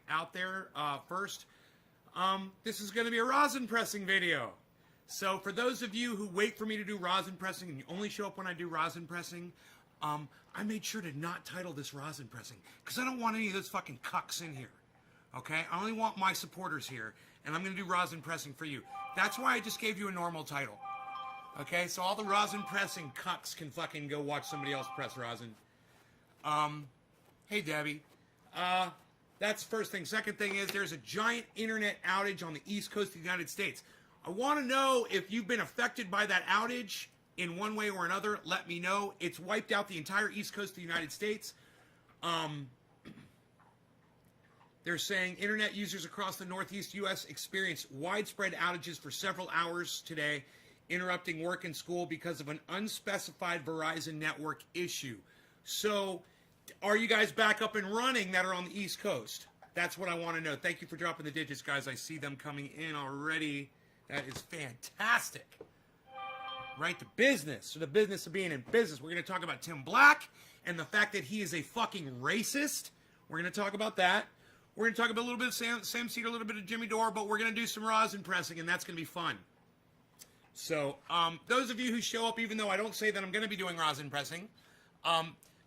out there first. This is going to be a rosin pressing video. So for those of you who wait for me to do rosin pressing and you only show up when I do rosin pressing, I made sure to not title this rosin pressing because I don't want any of those fucking cucks in here. Okay? I only want my supporters here, and I'm going to do rosin pressing for you. That's why I just gave you a normal title. Okay? So all the rosin pressing cucks can fucking go watch somebody else press rosin. Hey, Debbie. That's the first thing. Second thing is there's a giant internet outage on the East Coast of the United States. I want to know if you've been affected by that outage in one way or another. Let me know. It's wiped out the entire East Coast of the United States. They're saying internet users across the Northeast U.S. experienced widespread outages for several hours today, interrupting work and school because of an unspecified Verizon network issue. So, are you guys back up and running that are on the East Coast? That's what I want to know. Thank you for dropping the digits, guys. I see them coming in already. That is fantastic. Right to business. So the business of being in business. We're going to talk about Tim Black and the fact that he is a fucking racist. We're going to talk about that. We're going to talk about a little bit of Sam Cedar, a little bit of Jimmy Dore, but we're going to do some rosin pressing, and that's going to be fun. So those of you who show up, even though I don't say that I'm going to be doing rosin pressing,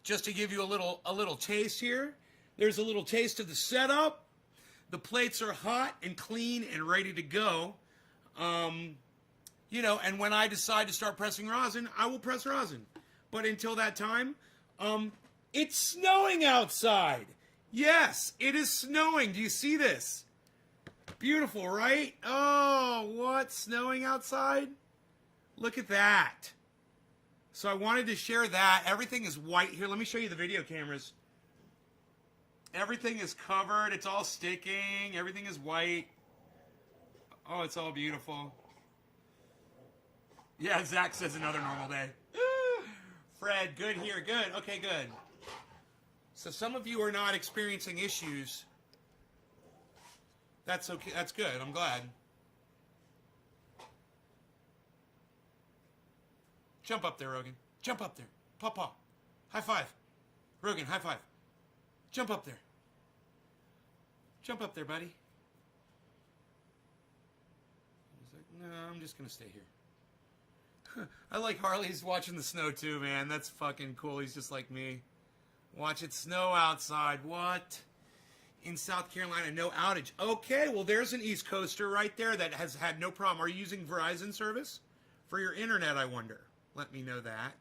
just to give you a little taste here, there's a little taste of the setup. The plates are hot and clean and ready to go. You know, and when I decide to start pressing rosin, I will press rosin. But until that time, it's snowing outside. Yes, it is snowing. Do you see this? Beautiful, right? Oh, what? Snowing outside? Look at that. So I wanted to share that. Everything is white here. Let me show you the video cameras. Everything is covered. It's all sticking. Everything is white. Oh, it's all beautiful. Yeah, Zach says another normal day. Fred, good here. Good. Okay, good. So some of you are not experiencing issues. That's okay. That's good. I'm glad. Jump up there, Rogan. Jump up there. Paw. High five. Rogan, high five. Jump up there. Jump up there, buddy. He's like, no, I'm just going to stay here. I like Harley's watching the snow too, man. That's fucking cool. He's just like me. Watch it snow outside. What? In South Carolina, no outage. Okay, well, there's an East Coaster right there that has had no problem. Are you using Verizon service for your internet, I wonder? Let me know that.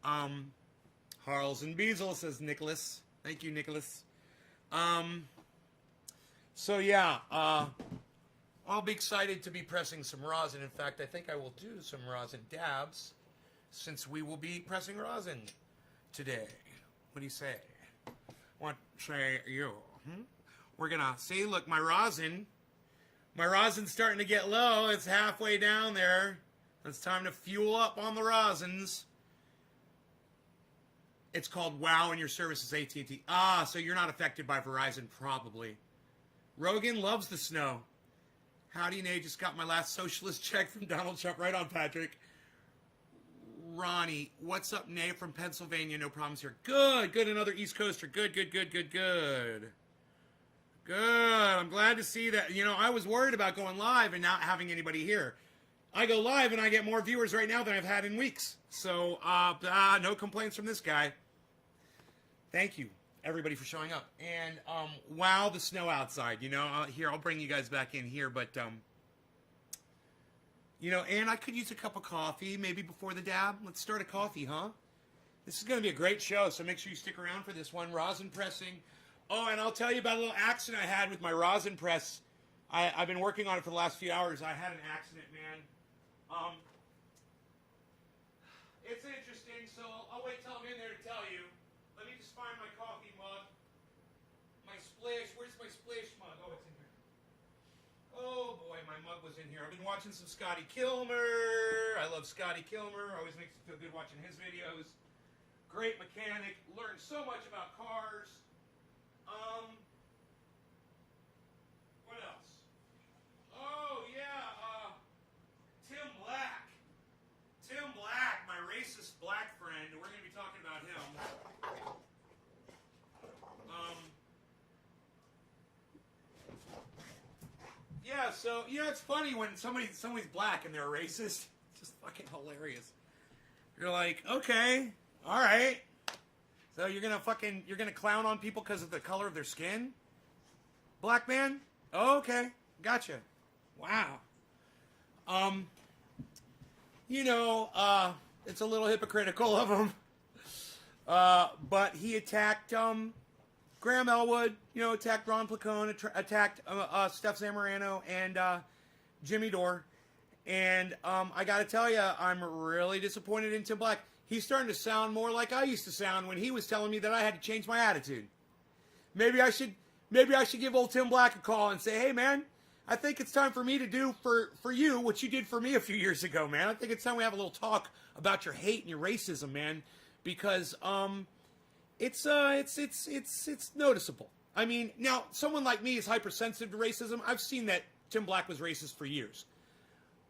Harls and Beazle, says Nicholas. Thank you, Nicholas. So, yeah, I'll be excited to be pressing some rosin. In fact, I think I will do some rosin dabs since we will be pressing rosin today. What do you say? What say you? We're going to see, look, my rosin's starting to get low. It's halfway down there. It's time to fuel up on the rosins. It's called WOW and your service is AT&T. Ah, so you're not affected by Verizon, probably. Rogan loves the snow. Howdy, Nate. Just got my last socialist check from Donald Trump. Right on, Patrick. Ronnie, what's up, Nate from Pennsylvania? No problems here. Good. Another East Coaster. Good. Good. I'm glad to see that. You know, I was worried about going live and not having anybody here. I go live and I get more viewers right now than I've had in weeks. So, no complaints from this guy. Thank you, everybody, for showing up. And, wow, the snow outside. You know, here, I'll bring you guys back in here. But, you know, and I could use a cup of coffee maybe before the dab. Let's start a coffee, huh? This is going to be a great show, so make sure you stick around for this one. Rosin pressing. Oh, and I'll tell you about a little accident I had with my rosin press. I've been working on it for the last few hours. I had an accident, man. It's interesting, so I'll wait till I'm in there to tell you. Let me just find my coffee mug. My splish. Where's my splish mug? Oh, it's in here. Oh, boy, my mug was in here. I've been watching some Scotty Kilmer. I love Scotty Kilmer. Always makes me feel good watching his videos. Great mechanic. Learned so much about cars. What else? Oh, yeah, Tim Black. Tim Black, my racist black friend. We're going to be talking about him. Yeah, so, it's funny when somebody's black and they're a racist. It's just fucking hilarious. You're like, okay, all right. So you're gonna clown on people because of the color of their skin? Black man? Oh, okay, gotcha. Wow. It's a little hypocritical of him. But he attacked, Graham Elwood, attacked Ron Placone, attacked Steph Zamorano and Jimmy Dore. And I got to tell you, I'm really disappointed in Tim Black. He's starting to sound more like I used to sound when he was telling me that I had to change my attitude. Maybe I should give old Tim Black a call and say, hey, man, I think it's time for me to do for you what you did for me a few years ago, man. I think it's time we have a little talk about your hate and your racism, man, because it's noticeable. I mean, now, someone like me is hypersensitive to racism. I've seen that Tim Black was racist for years.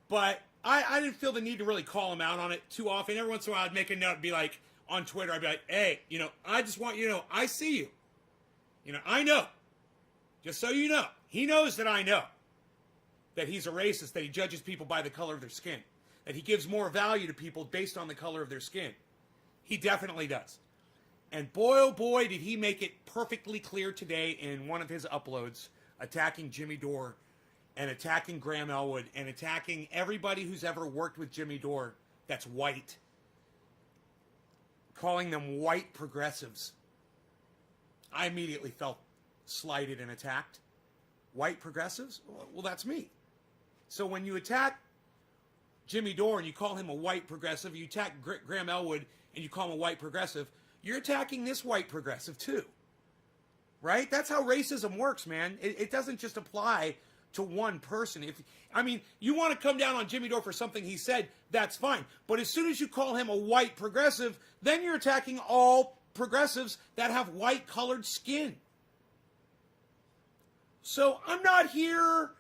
But I didn't feel the need to really call him out on it too often. Every once in a while, I'd make a note and be like, on Twitter, I'd be like, hey, I just want you to know, I see you. I know. Just so you know. He knows that I know that he's a racist, that he judges people by the color of their skin, that he gives more value to people based on the color of their skin. He definitely does. And boy, oh boy, did he make it perfectly clear today in one of his uploads, attacking Jimmy Dore and attacking Graham Elwood and attacking everybody who's ever worked with Jimmy Dore that's white, calling them white progressives. I immediately felt slighted and attacked. White progressives? Well, that's me. So when you attack Jimmy Dore and you call him a white progressive, you attack Graham Elwood and you call him a white progressive, you're attacking this white progressive too. Right? That's how racism works, man. It doesn't just apply to one person. You want to come down on Jimmy Dore for something he said, that's fine. But as soon as you call him a white progressive, then you're attacking all progressives that have white colored skin. So I'm not here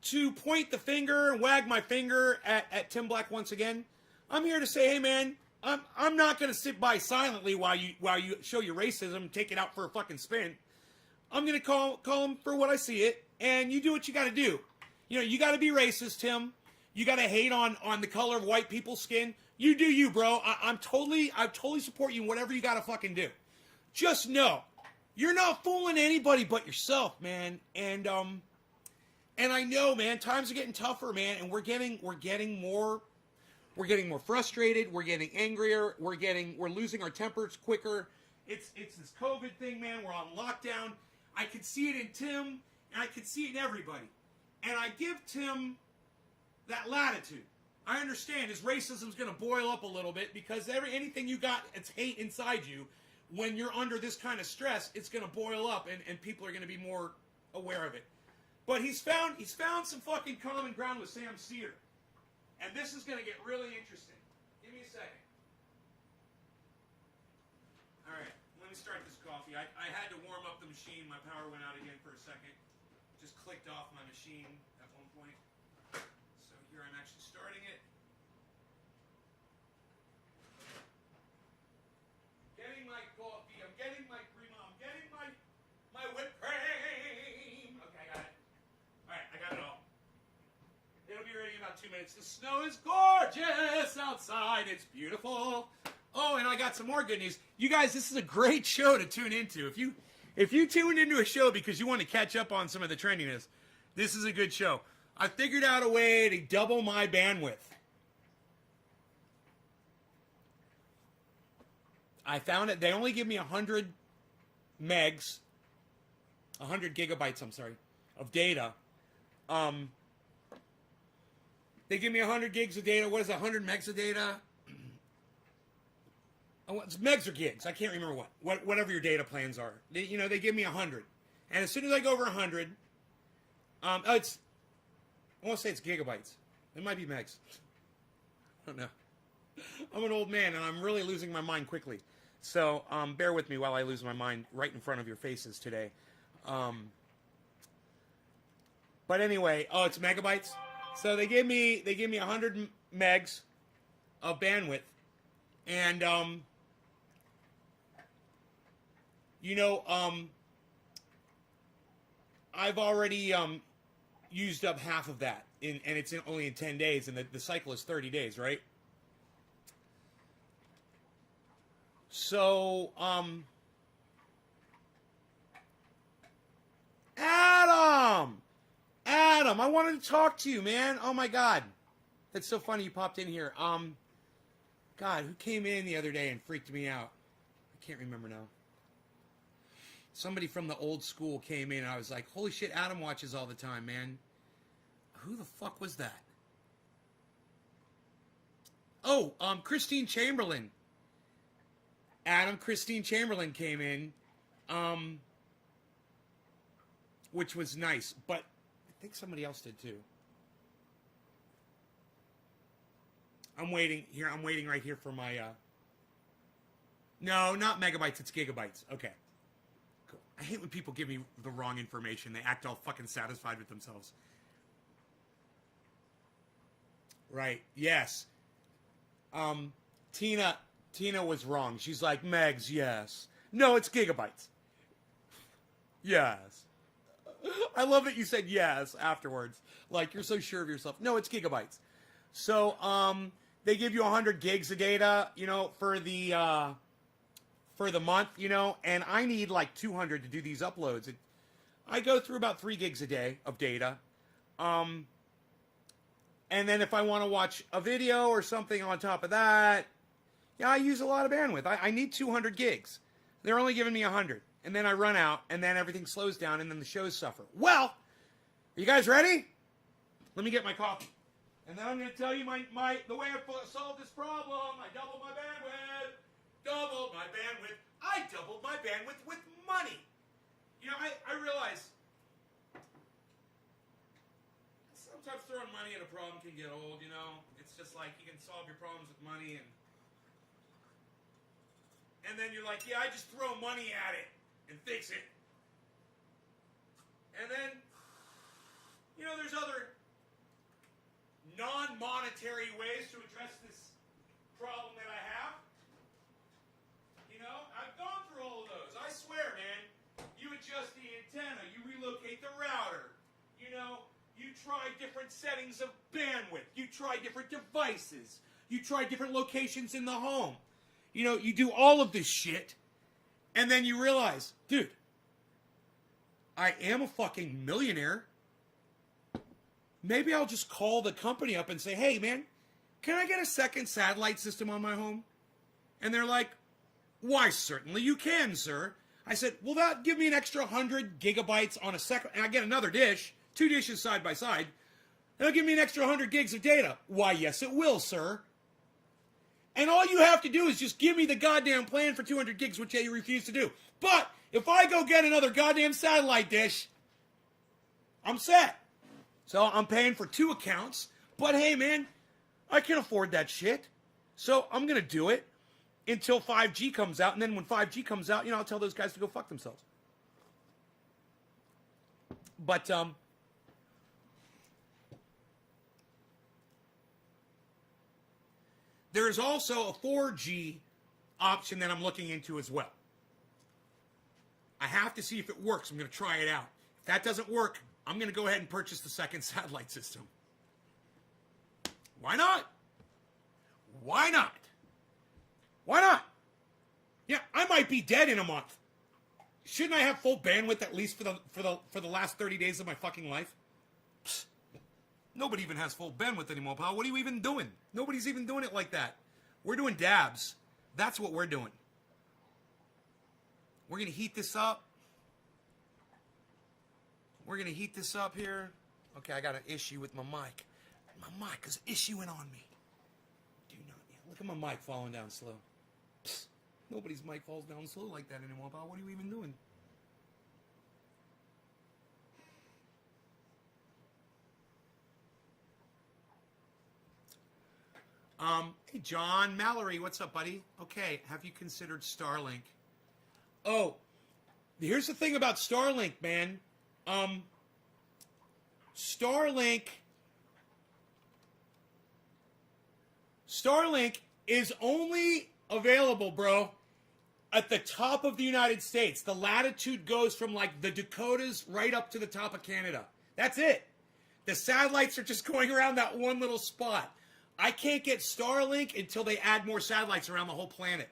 to point the finger and wag my finger at Tim Black once again. I'm here to say, hey man, I'm not going to sit by silently while you show your racism and take it out for a fucking spin. I'm going to call him for what I see it, and you do what you got to do. You got to be racist, Tim. You got to hate on the color of white people's skin. You do you, bro. I totally support you in whatever you got to fucking do. Just know, you're not fooling anybody but yourself, man. And I know, man, times are getting tougher, man, and we're getting more frustrated, we're getting angrier, we're losing our tempers quicker. It's this COVID thing, man. We're on lockdown. I can see it in Tim, and I can see it in everybody. And I give Tim that latitude. I understand his racism's going to boil up a little bit because anything you got, it's hate inside you. When you're under this kind of stress, it's going to boil up, and people are going to be more aware of it. But he's found some fucking common ground with Sam Cedar. And this is going to get really interesting. Give me a second. All right, let me start this coffee. I had to warm up the machine. My power went out again for a second. Just clicked off my machine at one point. So here I'm actually starting it. Getting my coffee. I'm getting my cream. I'm getting my whipped cream. Okay, I got it. All right, I got it all. It'll be ready in about 2 minutes. The snow is gorgeous outside. It's beautiful. Oh, and I got some more good news. You guys, this is a great show to tune into. If you tuned into a show because you want to catch up on some of the trendiness, this is a good show. I figured out a way to double my bandwidth. I found it. They only give me 100 megs, 100 gigabytes, I'm sorry, of data. They give me 100 gigs of data. What is it, 100 megs of data? It's megs or gigs. I can't remember whatever your data plans are. They give me 100. And as soon as I go over 100, I want to say it's gigabytes. It might be megs. I don't know. I'm an old man, and I'm really losing my mind quickly. So bear with me while I lose my mind right in front of your faces today. But anyway, it's megabytes. So they give me 100 megs of bandwidth, and I've already used up half of that, and it's only in 10 days, and the cycle is 30 days, right? So, Adam, I wanted to talk to you, man. Oh my God, that's so funny you popped in here. God, who came in the other day and freaked me out? I can't remember now. Somebody from the old school came in, and I was like, holy shit, Adam watches all the time, man. Who the fuck was that? Oh, Christine Chamberlain. Christine Chamberlain came in, which was nice, but I think somebody else did too. I'm waiting right here for my, no, not megabytes, it's gigabytes. Okay. Cool. I hate when people give me the wrong information. They act all fucking satisfied with themselves. Right, yes. Tina was wrong. She's like, Megs, yes. No, it's gigabytes. Yes. I love that you said yes afterwards. Like, you're so sure of yourself. No, it's gigabytes. So, they give you 100 gigs of data, you know, for the month, you know, and I need like 200 to do these uploads. I go through about 3 gigs a day of data. And then if I want to watch a video or something on top of that, yeah, I use a lot of bandwidth. I need 200 gigs. They're only giving me 100. And then I run out, and then everything slows down, and then the shows suffer. Well, are you guys ready? Let me get my coffee. And then I'm going to tell you the way I solved this problem. I doubled my bandwidth. I doubled my bandwidth with money. You know, I realize sometimes throwing money at a problem can get old, you know. It's just like you can solve your problems with money, and then you're like, yeah, I just throw money at it and fix it. And then, you know, there's other non-monetary ways to address this problem that I have. You know, I've gone through all of those. I swear, man. You adjust the antenna. You relocate the router. You know, you try different settings of bandwidth. You try different devices. You try different locations in the home. You know, you do all of this shit, and then you realize, dude, I am a fucking millionaire. Maybe I'll just call the company up and say, hey, man, can I get a second satellite system on my home? And they're like, why, certainly you can, sir. I said, will that give me an extra 100 gigabytes on a second? And I get another dish, 2 dishes side by side. That'll give me an extra 100 gigs of data. Why, yes, it will, sir. And all you have to do is just give me the goddamn plan for 200 gigs, which you refuse to do. But if I go get another goddamn satellite dish, I'm set. So I'm paying for 2 accounts. But hey, man, I can afford that shit. So I'm going to do it until 5G comes out. And then when 5G comes out, you know, I'll tell those guys to go fuck themselves. But, there is also a 4G option that I'm looking into as well. I have to see if it works. I'm going to try it out. If that doesn't work, I'm going to go ahead and purchase the second satellite system. Why not? Why not? Why not? Yeah, I might be dead in a month. Shouldn't I have full bandwidth at least for the last 30 days of my fucking life? Psst. Nobody even has full bandwidth anymore, pal. What are you even doing? Nobody's even doing it like that. We're doing dabs. That's what we're doing. We're going to heat this up. We're going to heat this up here. Okay, I got an issue with my mic. My mic is issuing on me. Do not. Yeah, look at my mic falling down slow. Psst. Nobody's mic falls down slow like that anymore, pal. What are you even doing? Hey, John Mallory, what's up, buddy? Okay, have you considered Starlink? Oh, here's the thing about Starlink, man. Starlink is only available, bro, at the top of the United States. The latitude goes from, like, the Dakotas right up to the top of Canada. That's it. The satellites are just going around that one little spot. I can't get Starlink until they add more satellites around the whole planet.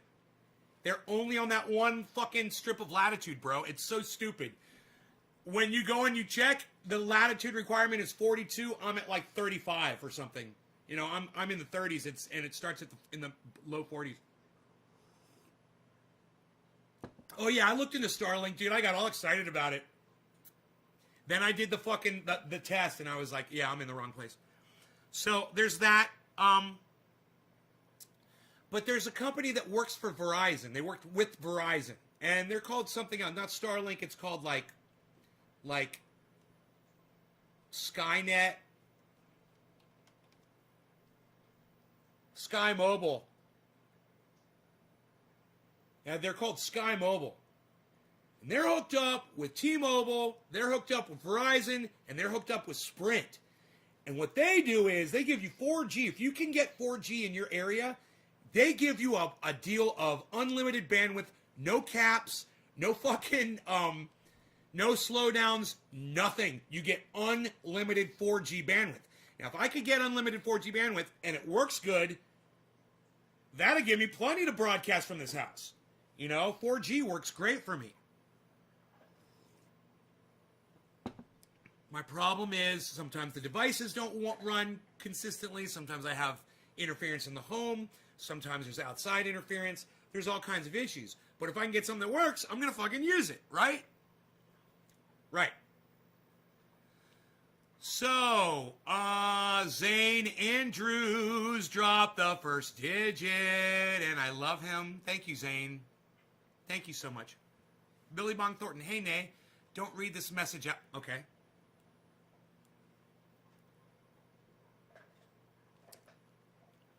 They're only on that one fucking strip of latitude, bro. It's so stupid. When you go and you check, the latitude requirement is 42. I'm at like 35 or something. You know, I'm in the 30s. And it starts in the low 40s. Oh yeah, I looked into Starlink, dude. I got all excited about it. Then I did the fucking the test, and I was like, yeah, I'm in the wrong place. So there's that. But there's a company that works for Verizon. They worked with Verizon, and they're called something else. Not Starlink. It's called like Skynet, Sky Mobile. Yeah, they're called Sky Mobile. And they're hooked up with T-Mobile, they're hooked up with Verizon, and they're hooked up with Sprint. And what they do is they give you 4G. If you can get 4G in your area, they give you a deal of unlimited bandwidth, no caps, no fucking, no slowdowns, nothing. You get unlimited 4G bandwidth. Now, if I could get unlimited 4G bandwidth and it works good, that'll give me plenty to broadcast from this house. You know, 4G works great for me. My problem is sometimes the devices don't run consistently. Sometimes I have interference in the home. Sometimes there's outside interference. There's all kinds of issues. But if I can get something that works, I'm going to fucking use it, right? Right. So, Zane Andrews dropped the first digit, and I love him. Thank you, Zane. Thank you so much. Billy Bong Thornton, hey, Nay, don't read this message out. Okay.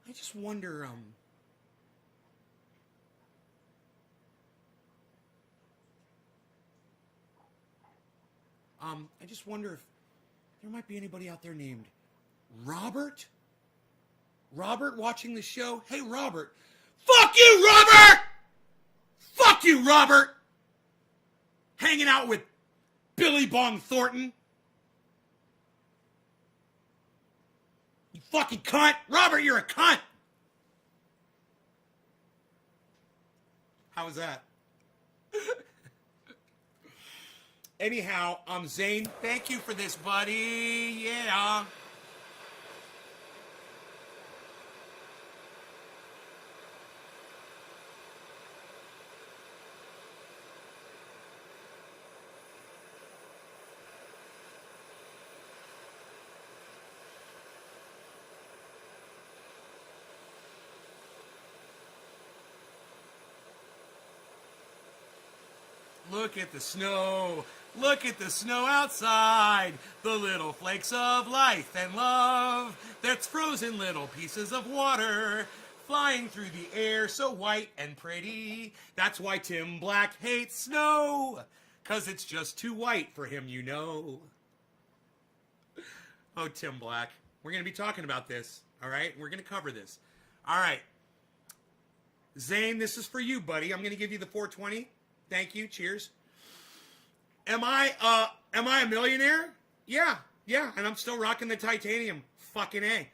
I just wonder, I just wonder if there might be anybody out there named Robert? Robert watching the show? Hey, Robert. Fuck you, Robert! Fuck you, Robert! Hanging out with Billy Bong Thornton. You fucking cunt. Robert, you're a cunt. How was that? Anyhow, Zane, thank you for this, buddy. Yeah. Look at the snow. Look at the snow outside. The little flakes of life and love. That's frozen little pieces of water flying through the air so white and pretty. That's why Tim Black hates snow. 'Cause it's just too white for him, you know. Oh, Tim Black. We're going to be talking about this. All right? We're going to cover this. All right. Zane, this is for you, buddy. I'm going to give you the 420. Thank you. Cheers. Am I a millionaire? Yeah, and I'm still rocking the titanium. Fucking A.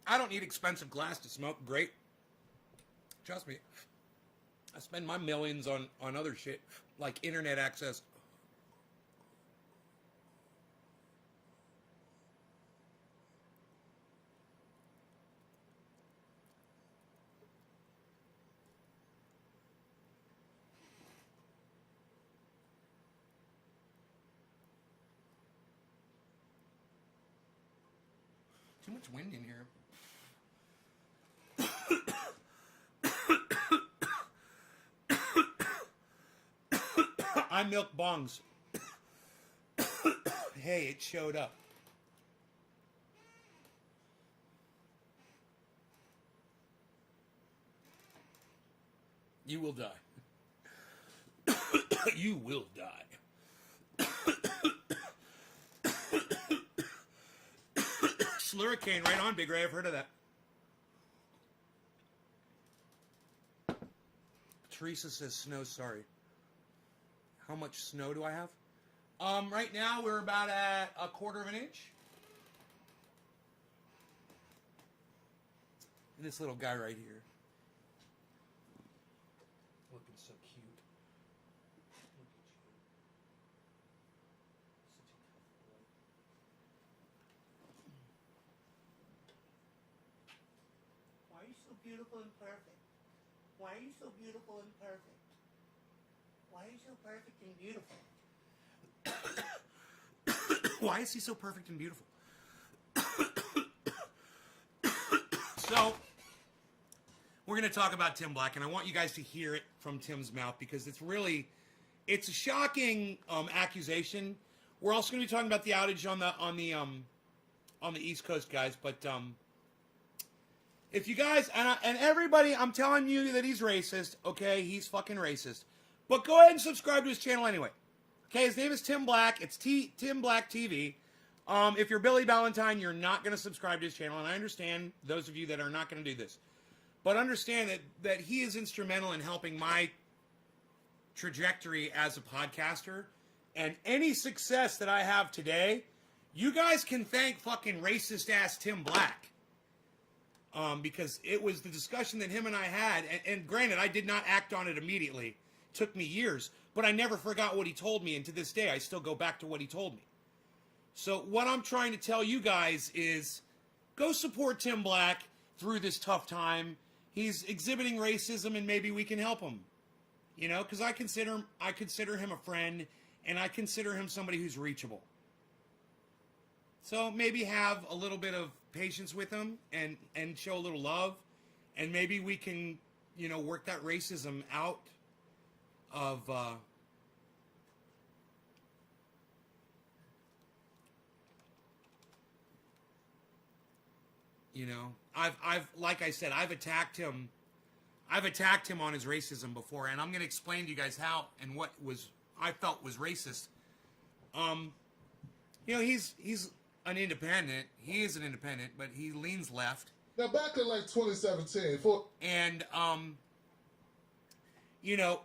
I don't need expensive glass to smoke great. Trust me. I spend my millions on other shit, like internet access. Too much wind in here. I milk bongs. Hey, it showed up. You will die. You will die. Slurricane, right on, Big Ray. I've heard of that. Teresa says snow, sorry. How much snow do I have? Right now we're about at 1/4 of an inch. And this little guy right here. Looking so cute. Look at you. Such a tough boy. Why are you so beautiful and perfect? Why are you so beautiful and perfect? Why are you so perfect and beautiful? Why is he so perfect and beautiful? So, we're going to talk about Tim Black, and I want you guys to hear it from Tim's mouth because it's a shocking accusation. We're also going to be talking about the outage on the East Coast, guys. But if you guys and everybody, I'm telling you that he's racist. Okay, he's fucking racist. But go ahead and subscribe to his channel anyway. Okay, his name is Tim Black. It's Tim Black TV. If you're Billy Valentine, you're not going to subscribe to his channel, and I understand those of you that are not going to do this. But understand that he is instrumental in helping my trajectory as a podcaster, and any success that I have today, you guys can thank fucking racist-ass Tim Black. Because it was the discussion that him and I had, and granted, I did not act on it immediately. It took me years, but I never forgot what he told me, and to this day, I still go back to what he told me. So what I'm trying to tell you guys is, go support Tim Black through this tough time. He's exhibiting racism, and maybe we can help him. You know, because I consider him a friend, and I consider him somebody who's reachable. So maybe have a little bit of patience with him and show a little love, and maybe we can, you know, work that racism out of you know, I've like I said, I've attacked him on his racism before, and I'm going to explain to you guys how and what I felt was racist. You know, he's an independent. He is an independent, but he leans left. Now, back in like 2017, and you know,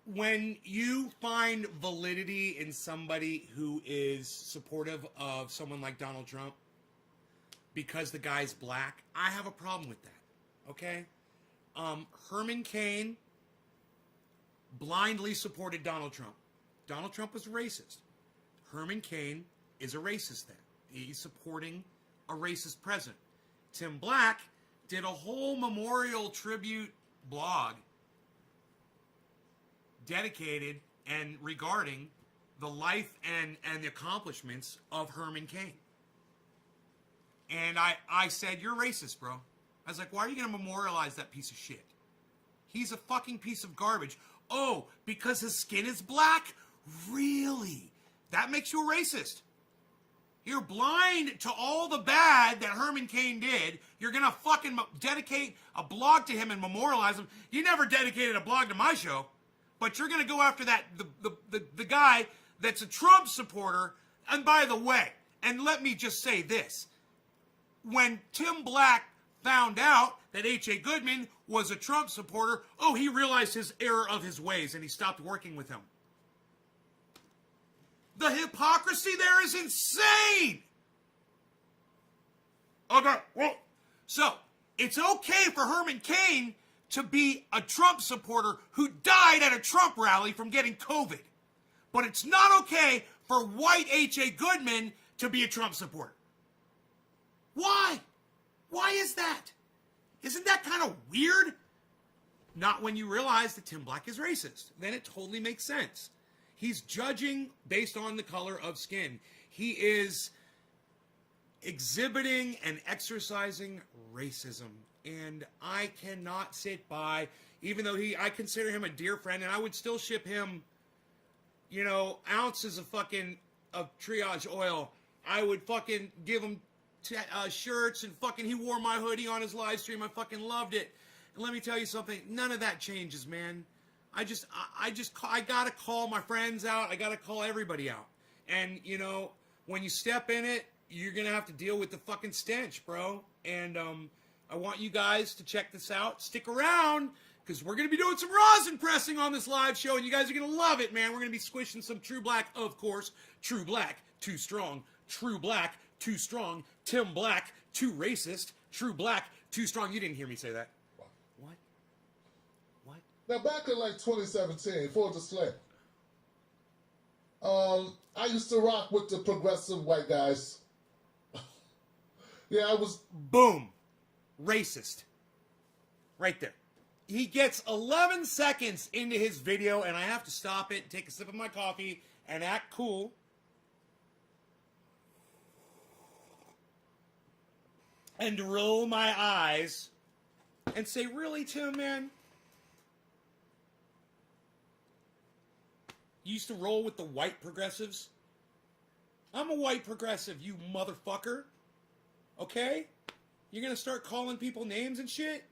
when you find validity in somebody who is supportive of someone like Donald Trump because the guy's black, I have a problem with that. Okay, Herman Cain blindly supported Donald Trump. Donald Trump was a racist. Herman Cain is a racist then. He's supporting a racist president. Tim Black did a whole memorial tribute blog dedicated and regarding the life and the accomplishments of Herman Cain. And I said, you're racist, bro. I was like, why are you going to memorialize that piece of shit? He's a fucking piece of garbage. Oh, because his skin is black? Really? That makes you a racist. You're blind to all the bad that Herman Cain did. You're going to fucking dedicate a blog to him and memorialize him. You never dedicated a blog to my show, but you're going to go after that the guy that's a Trump supporter. And by the way, and let me just say this. When Tim Black found out that H.A. Goodman was a Trump supporter, oh, he realized his error of his ways and he stopped working with him. The hypocrisy there is insane. Okay, well, so it's okay for Herman Cain to be a Trump supporter who died at a Trump rally from getting COVID. But it's not okay for white H.A. Goodman to be a Trump supporter. Why? Why is that? Isn't that kind of weird? Not when you realize that Tim Black is racist. Then it totally makes sense. He's judging based on the color of skin. He is exhibiting and exercising racism. And I cannot sit by, even though I consider him a dear friend, and I would still ship him, you know, ounces of triage oil. I would fucking give him shirts, and fucking he wore my hoodie on his live stream. I fucking loved it. And let me tell you something, none of that changes, man. I gotta call my friends out. I gotta call everybody out. And you know, when you step in it, you're gonna have to deal with the fucking stench, bro. And I want you guys to check this out. Stick around, because we're gonna be doing some rosin pressing on this live show, and you guys are gonna love it, man. We're gonna be squishing some True Black, of course. True Black, too strong. True Black, too strong. Tim Black, too racist. True Black, too strong. You didn't hear me say that. What? What? Now, back in like 2017, full disclaimer, I used to rock with the progressive white guys. Yeah, I was. Boom. Racist. Right there. He gets 11 seconds into his video, and I have to stop it, take a sip of my coffee, and act cool. And roll my eyes and say, really, Tim, man? You used to roll with the white progressives? I'm a white progressive, you motherfucker. Okay? You're gonna start calling people names and shit?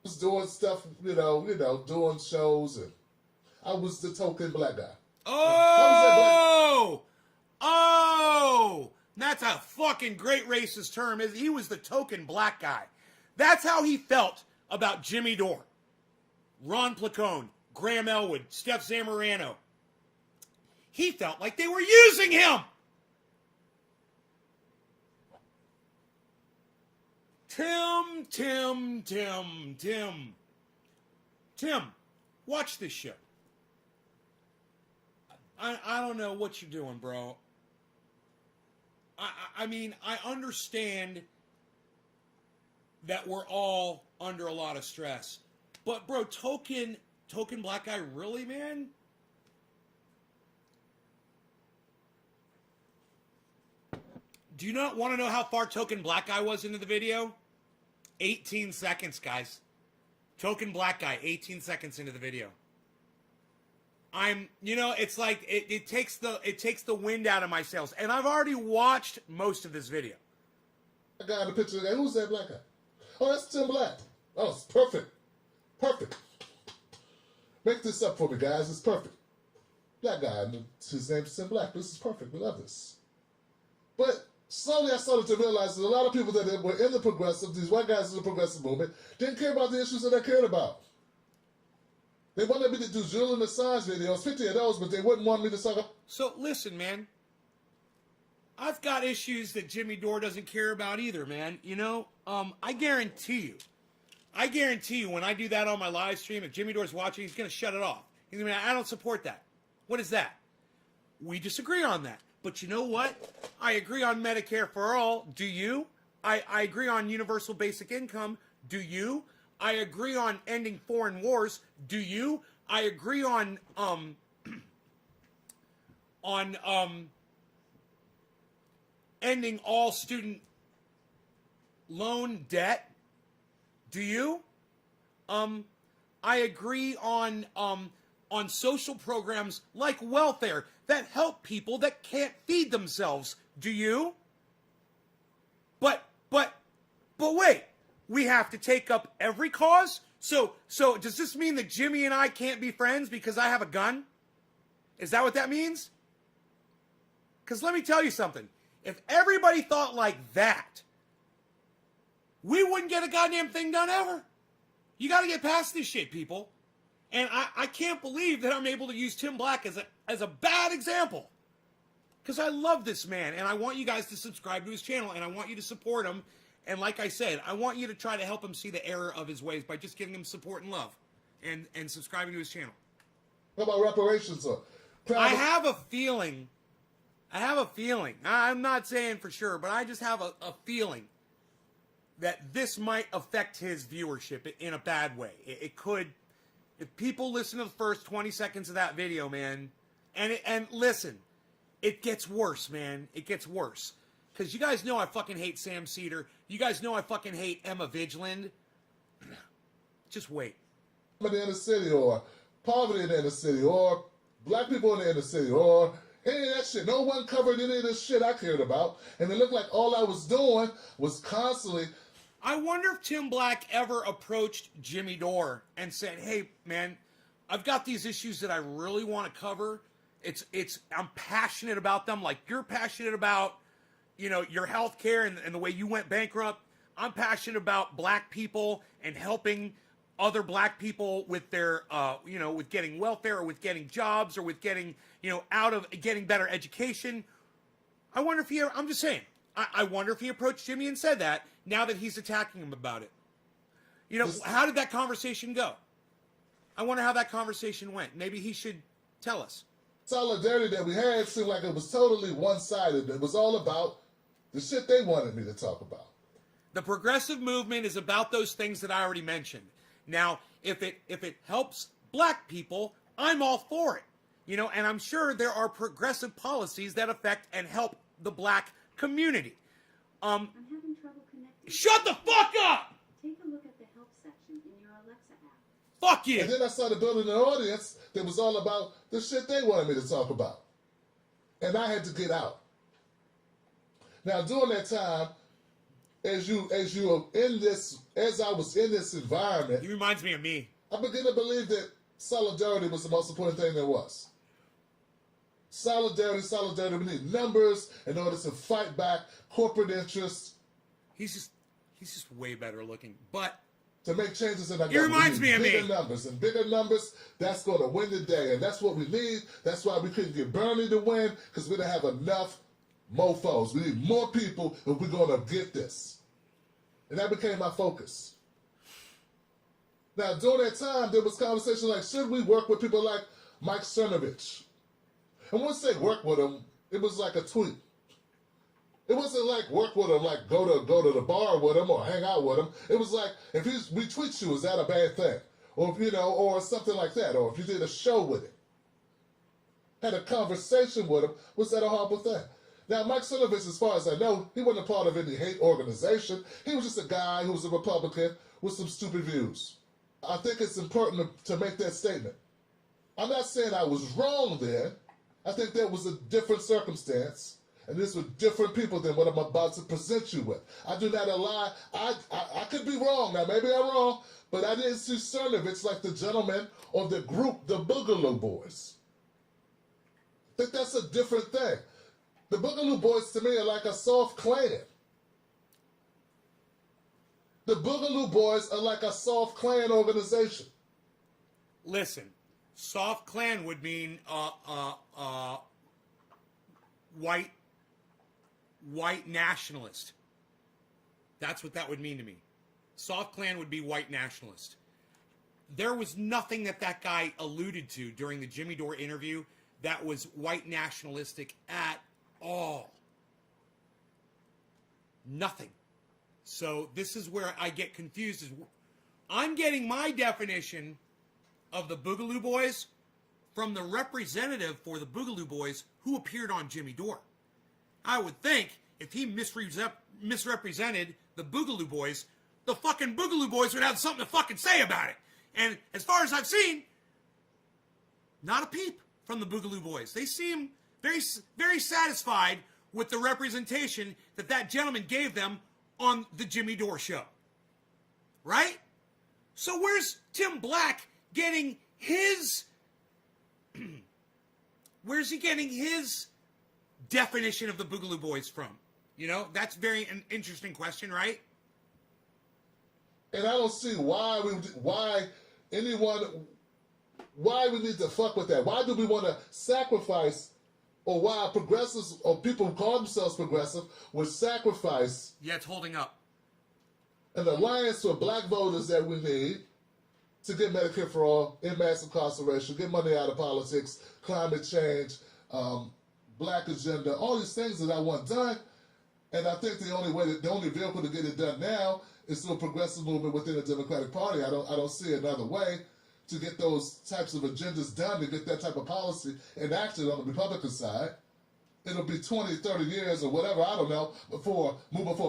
Was doing stuff, doing shows, and I was the token black guy. Oh! Oh! That's a fucking great racist term. He was the token black guy. That's how he felt about Jimmy Dore, Ron Placone, Graham Elwood, Steph Zamorano. He felt like they were using him. Tim, watch this show. I don't know what you're doing, bro. I mean, I understand that we're all under a lot of stress. But, bro, token black guy, really, man? Do you not want to know how far token black guy was into the video? 18 seconds, guys. Token black guy, 18 seconds into the video. It's like it takes the wind out of my sails, and I've already watched most of this video. I got a picture of that. Who's that black guy? Oh, that's Tim Black. Oh, it's perfect. Perfect. Make this up for me, guys. It's perfect. Black guy. His name's Tim Black. This is perfect. We love this. But slowly I started to realize that a lot of people that were in the progressive, these white guys in the progressive movement, didn't care about the issues that I cared about. They wanted me to do Julian Assange videos, 50 of those, but they wouldn't want me to talk about. So listen, man. I've got issues that Jimmy Dore doesn't care about either, man. I guarantee you when I do that on my live stream, if Jimmy Dore's watching, he's going to shut it off. He's going to be like, I don't support that. What is that? We disagree on that. But you know what? I agree on Medicare for all. Do you? I agree on universal basic income. Do you? I agree on ending foreign wars. Do you? I agree on ending all student loan debt. Do you? I agree on social programs like welfare that help people that can't feed themselves. Do you? But wait. We have to take up every cause? So does this mean that Jimmy and I can't be friends because I have a gun? Is that what that means? Because let me tell you something. If everybody thought like that, we wouldn't get a goddamn thing done ever. You got to get past this shit, people. And I can't believe that I'm able to use Tim Black as a bad example. Because I love this man, and I want you guys to subscribe to his channel, and I want you to support him. And like I said, I want you to try to help him see the error of his ways by just giving him support and love and subscribing to his channel. What about reparations? I have a feeling. I'm not saying for sure, but I just have a feeling that this might affect his viewership in a bad way. It could. If people listen to the first 20 seconds of that video, man, and listen, it gets worse, man. It gets worse. Because you guys know I fucking hate Sam Cedar. You guys know I fucking hate Emma Vigeland. Just wait. In the inner city, or poverty in the inner city, or black people in the inner city, or any of that shit. No one covered any of this shit I cared about. And it looked like all I was doing was constantly I wonder if Tim Black ever approached Jimmy Dore and said, "Hey, man, I've got these issues that I really want to cover. I'm passionate about them, like you're passionate about, your health care and the way you went bankrupt. I'm passionate about black people and helping other black people with their, with getting welfare or with getting jobs or with getting, out of getting better education." I wonder if I'm just saying, I wonder if he approached Jimmy and said that now that he's attacking him about it. How did that conversation go? I wonder how that conversation went. Maybe he should tell us. Solidarity that we had seemed like it was totally one-sided. It was all about the shit they wanted me to talk about. The progressive movement is about those things that I already mentioned. Now, if it helps black people, I'm all for it. And I'm sure there are progressive policies that affect and help the black community. I'm having trouble connecting. Shut the fuck up! Take a look at the help section in your Alexa app. Fuck you! And then I started building an audience that was all about the shit they wanted me to talk about. And I had to get out. Now, during that time, as I was in this environment, He reminds me of me. I began to believe that solidarity was the most important thing there was. Solidarity. We need numbers in order to fight back corporate interests. He's just way better looking. But To make changes in our He reminds me of me. bigger numbers, and bigger numbers, that's going to win the day. And that's what we need. That's why we couldn't get Bernie to win, because we didn't have enough mofos. We need more people if we're going to get this. And that became my focus. Now, during that time, there was conversation like, should we work with people like Mike Cernovich? And when I say work with him, it was like a tweet. It wasn't like work with him, like go to the bar with him or hang out with him. It was like, if he retweets you, is that a bad thing? Or, or something like that. Or if you did a show with him, had a conversation with him, was that a horrible thing? Now, Mike Cernovich, as far as I know, he wasn't a part of any hate organization. He was just a guy who was a Republican with some stupid views. I think it's important to make that statement. I'm not saying I was wrong there. I think there was a different circumstance, and this were different people than what I'm about to present you with. I do not lie. I could be wrong. Now, maybe I'm wrong, but I didn't see Cernovich like the gentleman or the group, the Boogaloo Boys. I think that's a different thing. The Boogaloo Boys, to me, are like a soft Klan. The Boogaloo Boys are like a soft Klan organization. listen, soft Klan would mean white nationalist. That's what that would mean to me. Soft Klan would be white nationalist. There was nothing that guy alluded to during the Jimmy Dore interview that was white nationalistic at all. Nothing. So this is where I get confused. I'm getting my definition of the Boogaloo Boys from the representative for the Boogaloo Boys who appeared on Jimmy Dore. I would think if he misrepresented the Boogaloo Boys, the fucking Boogaloo Boys would have something to fucking say about it. And as far as I've seen, not a peep from the Boogaloo Boys. They seem very, very satisfied with the representation that gentleman gave them on the Jimmy Dore show. Right? So where's Tim Black getting his... where's he getting his definition of the Boogaloo Boys from? You know, that's an interesting question, right? And I don't see why we need to fuck with that. Why do we want to sacrifice, or why progressives or people who call themselves progressive would sacrifice? Yeah, it's holding up. An alliance for black voters that we need to get Medicare for all, end mass incarceration, get money out of politics, climate change, black agenda, all these things that I want done. And I think the only vehicle to get it done now is through a progressive movement within the Democratic Party. I don't see another way to get those types of agendas done, to get that type of policy enacted on the Republican side. It'll be 20, 30 years or whatever, I don't know, before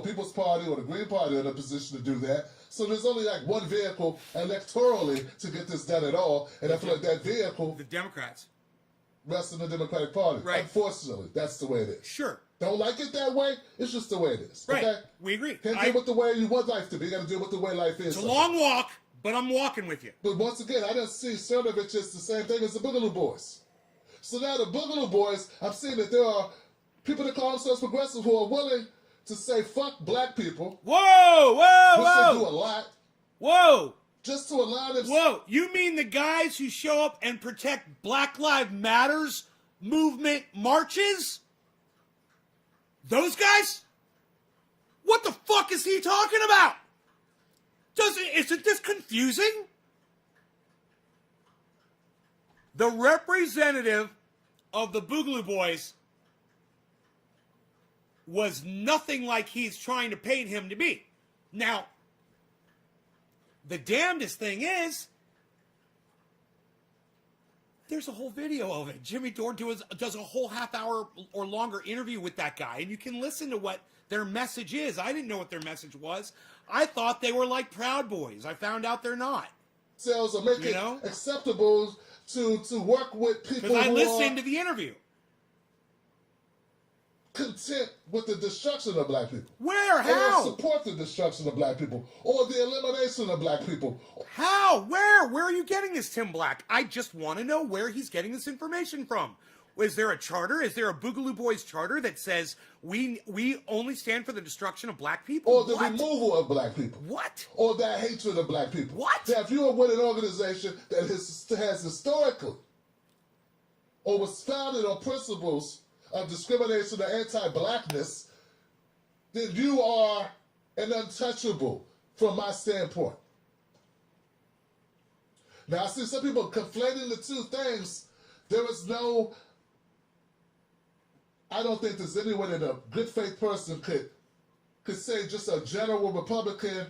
People's Party or the Green Party are in a position to do that. So there's only like one vehicle electorally to get this done at all, and I feel like that vehicle... The Democrats. Rests in the Democratic Party. Right. Unfortunately, that's the way it is. Sure. Don't like it that way. It's just the way it is. Right. Okay? We agree. Can't deal with the way you want life to be. You got to deal with the way life is. It's a long walk, but I'm walking with you. But once again, I didn't see Cernovich as the same thing as the Boogaloo Boys. So now the Boogaloo Boys, I'm seeing that there are people that call themselves progressive who are willing to say fuck black people. Whoa, whoa, Which whoa. they do a lot. Whoa. Just to align themselves. Whoa. You mean the guys who show up and protect Black Lives Matters movement marches? Those guys? What the fuck is he talking about? Isn't this confusing? The representative of the Boogaloo Boys was nothing like he's trying to paint him to be. Now, the damnedest thing is, there's a whole video of it. Jimmy Dore does a whole half hour or longer interview with that guy, and you can listen to what their message is. I didn't know what their message was. I thought they were like Proud Boys. I found out they're not. Or make it acceptable to work with people because I who listened are to the interview. Content with the destruction of black people. Where? How? Or support the destruction of black people. Or the elimination of black people. How? Where? Where are you getting this, Tim Black? I just want to know where he's getting this information from. Is there a charter? Is there a Boogaloo Boys charter that says we only stand for the destruction of black people? Or the removal of black people. What? Or that hatred of black people. What? Now, if you are with an organization that has historically or was founded on principles of discrimination or anti-blackness, then you are an untouchable from my standpoint. Now, I see some people conflating the two things. There is no... I don't think there's any way that a good faith person could say just a general Republican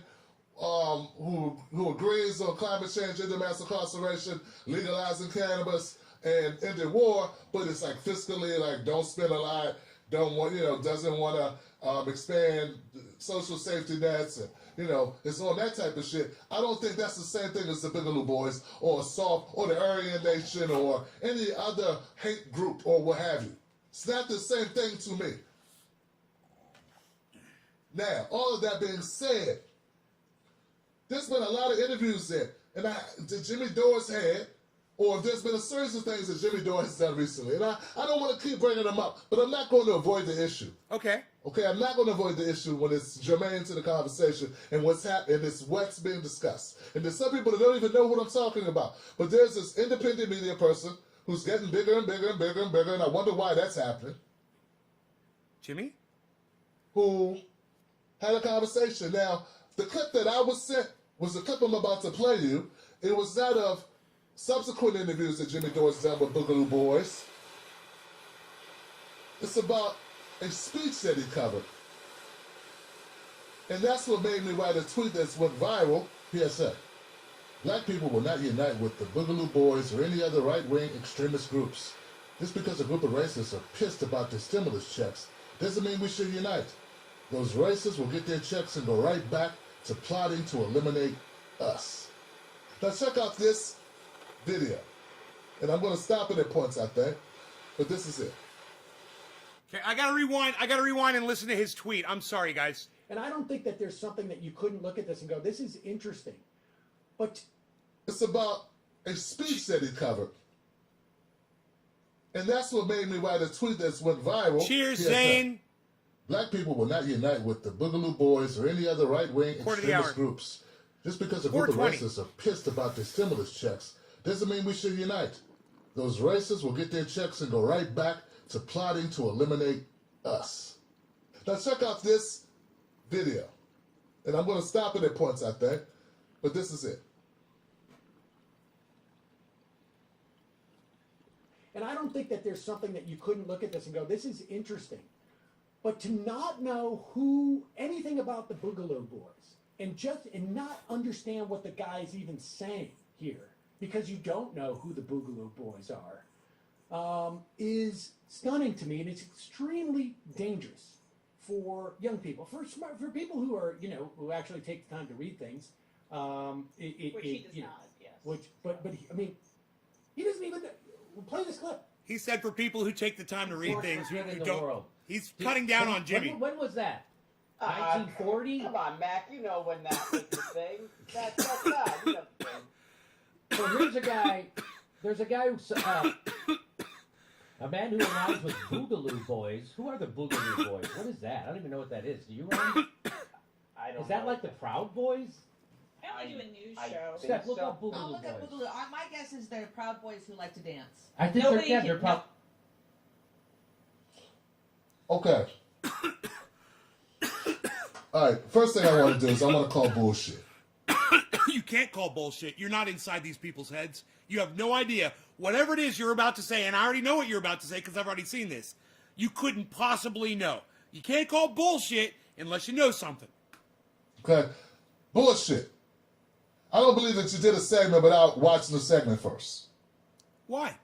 who agrees on climate change, ending mass incarceration, legalizing cannabis, and ending war, but it's like fiscally, like don't spend a lot, don't want, doesn't want to expand social safety nets, and it's on that type of shit. I don't think that's the same thing as the Boogaloo Boys or Assault or the Aryan Nation or any other hate group or what have you. It's not the same thing to me. Now, all of that being said, there's been a lot of interviews that Jimmy Dore's had, or if there's been a series of things that Jimmy Dore has done recently. And I don't want to keep bringing them up, but I'm not going to avoid the issue. Okay, I'm not going to avoid the issue when it's germane to the conversation and what's happening, and it's what's being discussed. And there's some people that don't even know what I'm talking about. But there's this independent media person who's getting bigger and bigger and bigger and bigger, and I wonder why that's happening. Jimmy? Who had a conversation. Now, the clip that I was sent was the clip I'm about to play you. It was that of subsequent interviews that Jimmy Dore's done with Boogaloo Boys. It's about a speech that he covered. And that's what made me write a tweet that went viral. PSA. Black people will not unite with the Boogaloo Boys or any other right-wing extremist groups. Just because a group of racists are pissed about their stimulus checks doesn't mean we should unite. Those racists will get their checks and go right back to plotting to eliminate us. Now check out this video. And I'm going to stop it at points, I think. But this is it. Okay, I gotta rewind and listen to his tweet. I'm sorry, guys. And I don't think that there's something that you couldn't look at this and go, this is interesting. But it's about a speech that he covered. And that's what made me write a tweet that went viral. Cheers, Zane. Black people will not unite with the Boogaloo Boys or any other right-wing extremist groups. Just because a group of racists are pissed about their stimulus checks doesn't mean we should unite. Those racists will get their checks and go right back to plotting to eliminate us. Now check out this video. And I'm going to stop it at points, I think. But this is it. And I don't think that there's something that you couldn't look at this and go, this is interesting. But to not know anything about the Boogaloo Boys and not understand what the guy's even saying here, because you don't know who the Boogaloo Boys are, is stunning to me, and it's extremely dangerous for young people, for people who are, who actually take the time to read things. Which he does not, yes. But he doesn't even play this clip. He said for people who take the time to read things, who don't. He's cutting down on Jimmy. When was that? 1940? Come on, Mac. You know when that was the thing. That's not. You know the thing. So here's a guy. There's a guy who's a man who aligns with Boogaloo Boys. Who are the Boogaloo Boys? What is that? I don't even know what that is. Do you, Ryan? I don't. Is that know. like the Proud Boys? I only do a news I show. think Steph, look so. up Boogaloo I'll look at Boys. Boogaloo. My guess is they're Proud Boys who like to dance. I think Nobody they're can- Proud. Okay. All right. First thing I want to do is I want to call bullshit. You can't call bullshit. You're not inside these people's heads. You have no idea. Whatever it is you're about to say, and I already know what you're about to say because I've already seen this, you couldn't possibly know. You can't call bullshit unless you know something. Okay? Bullshit. I don't believe that you did a segment without watching the segment first. Why?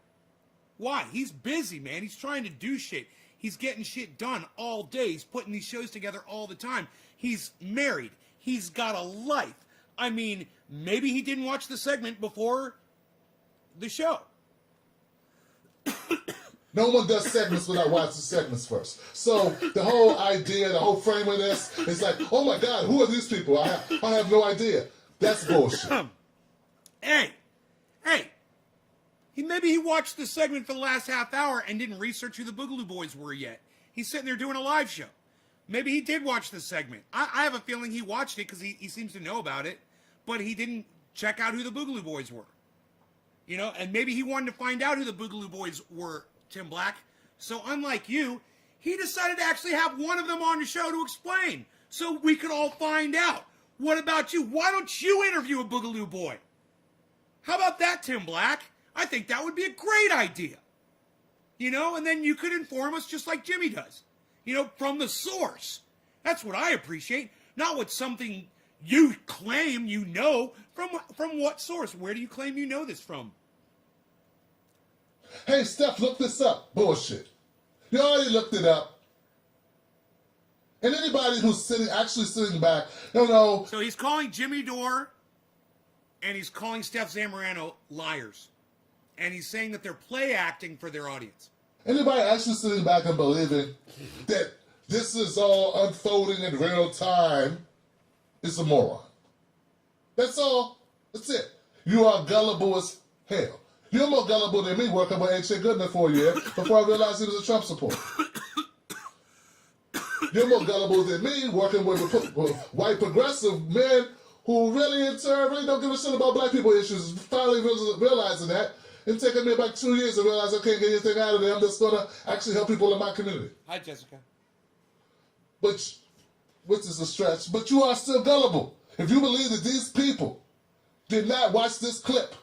Why? He's busy, man. He's trying to do shit. He's getting shit done all day. He's putting these shows together all the time. He's married. He's got a life. I mean, maybe he didn't watch the segment before the show. No one does segments without watching segments first. So the whole idea, the whole frame of this is like, oh my God, who are these people? I have no idea. That's bullshit. Hey, maybe he watched the segment for the last half hour and didn't research who the Boogaloo Boys were yet. He's sitting there doing a live show. Maybe he did watch the segment. I have a feeling he watched it because he seems to know about it, but he didn't check out who the Boogaloo Boys were. You know, and maybe he wanted to find out who the Boogaloo Boys were, Tim Black. So unlike you, he decided to actually have one of them on the show to explain so we could all find out. What about you? Why don't you interview a Boogaloo Boy? How about that, Tim Black? I think that would be a great idea. You know, and then you could inform us just like Jimmy does. You know, from the source. That's what I appreciate. Not what something you claim you know. From what source? Where do you claim you know this from? Hey, Steph, look this up. Bullshit. You already looked it up. And anybody who's actually sitting back, no. So he's calling Jimmy Dore and he's calling Steph Zamorano liars. And he's saying that they're play acting for their audience. Anybody actually sitting back and believing that this is all unfolding in real time is a moron. That's all. That's it. You are gullible as hell. You're more gullible than me working with H.A. Goodman for a year before I realized he was a Trump supporter. You're more gullible than me working with white progressive men who really in turn really don't give a shit about black people issues, finally realizing that. It taken me about 2 years to realize I can't get anything out of them that's going to actually help people in my community. Hi, Jessica. Which is a stretch, but you are still gullible. If you believe that these people did not watch this clip,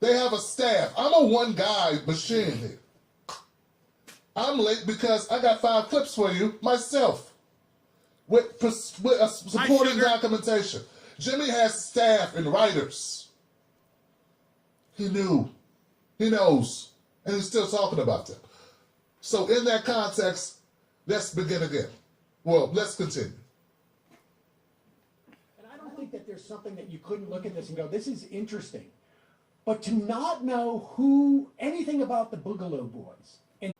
they have a staff. I'm a one-guy machine here. I'm late because I got 5 clips for you myself with supporting documentation. Jimmy has staff and writers. He knew. He knows. And he's still talking about them. So in that context, let's begin again. Well, let's continue. And I don't think that there's something that you couldn't look at this and go, this is interesting. But to not know anything about the Boogaloo Boys, and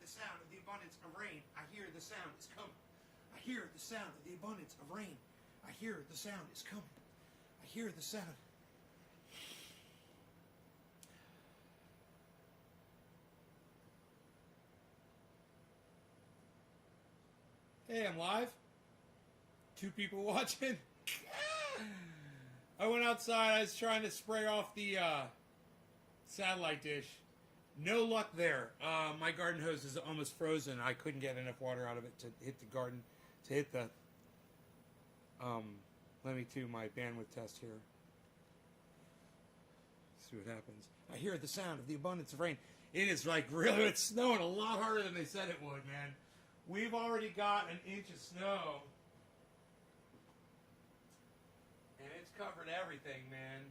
the sound of the abundance of rain. I hear the sound is coming. I hear the sound of the abundance of rain. I hear the sound is coming. I hear the sound. Hey, I'm live. 2 people watching. I went outside. I was trying to spray off the satellite dish. No luck there. My garden hose is almost frozen. I couldn't get enough water out of it to hit the garden, to hit the... let me do my bandwidth test here. See what happens. I hear the sound of the abundance of rain. It is like really, it's snowing a lot harder than they said it would, man. We've already got an inch of snow. And it's covered everything, man.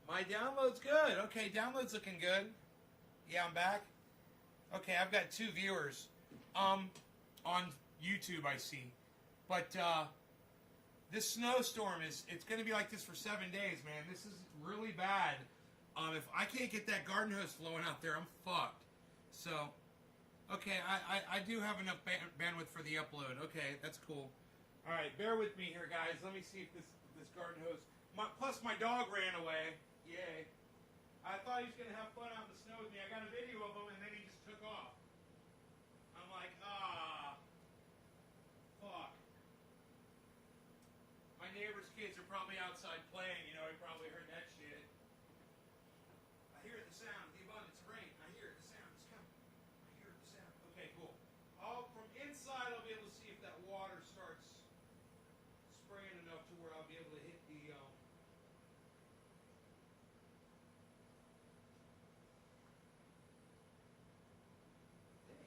My download's good. Okay, download's looking good. Yeah, I'm back. Okay, I've got 2 viewers. On YouTube, I see. But, this snowstorm it's going to be like this for 7 days, man. This is really bad. If I can't get that garden hose flowing out there, I'm fucked. So, okay, I do have enough bandwidth for the upload. Okay, that's cool. All right, bear with me here, guys. Let me see if this garden hose... plus, my dog ran away. Yay. I thought he was going to have fun out in the snow with me. I got a video of him, and then he just took off. I'm like, fuck. My neighbor's kids are probably outside playing. You know, he probably heard that shit. I hear the sound, the abundance of rain. I hear the sound. It's coming. I hear the sound. Okay, cool. From inside, I'll be able to see if that water starts spraying enough to where I'll be able to hit the... I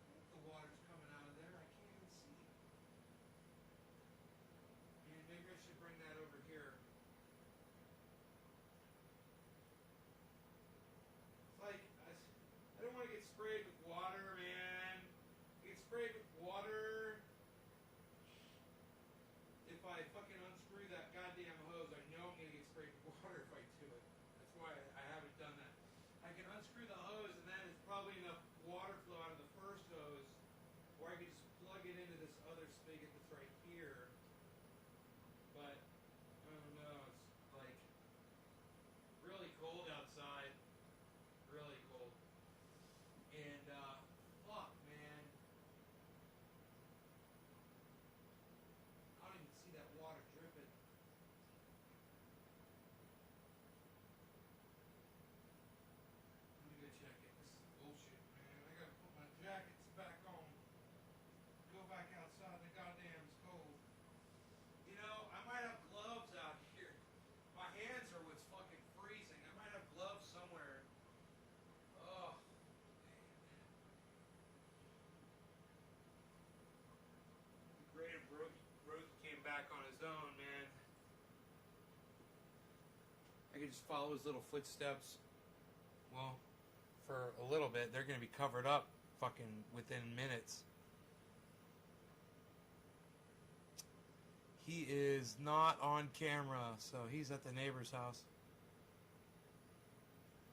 think the water's coming out of there. I can't even see. Man, maybe I should bring that over here. It's like, I don't want to get sprayed with water, man. Get sprayed with water. If I fucking unscrew that goddamn hose, I know I'm going to get sprayed with water if I do it. That's why I haven't done that. I can unscrew the hose, and then it's probably enough water flow out of the first hose, or I can just plug it into this other spigot that's right here. But, I don't know, it's like really cold outside. Really cold. And, fuck, man. I don't even see that water dripping. Let me go check it. This is bullshit, man. I gotta put my jackets back on. Go back outside. The goddamn's cold. You know, I might have gloves out here. My hands are what's fucking freezing. I might have gloves somewhere. Oh, man. Great if Rosie came back on his own, man. I could just follow his little footsteps. Well, for a little bit, they're going to be covered up fucking within minutes. He is not on camera, so he's at the neighbor's house.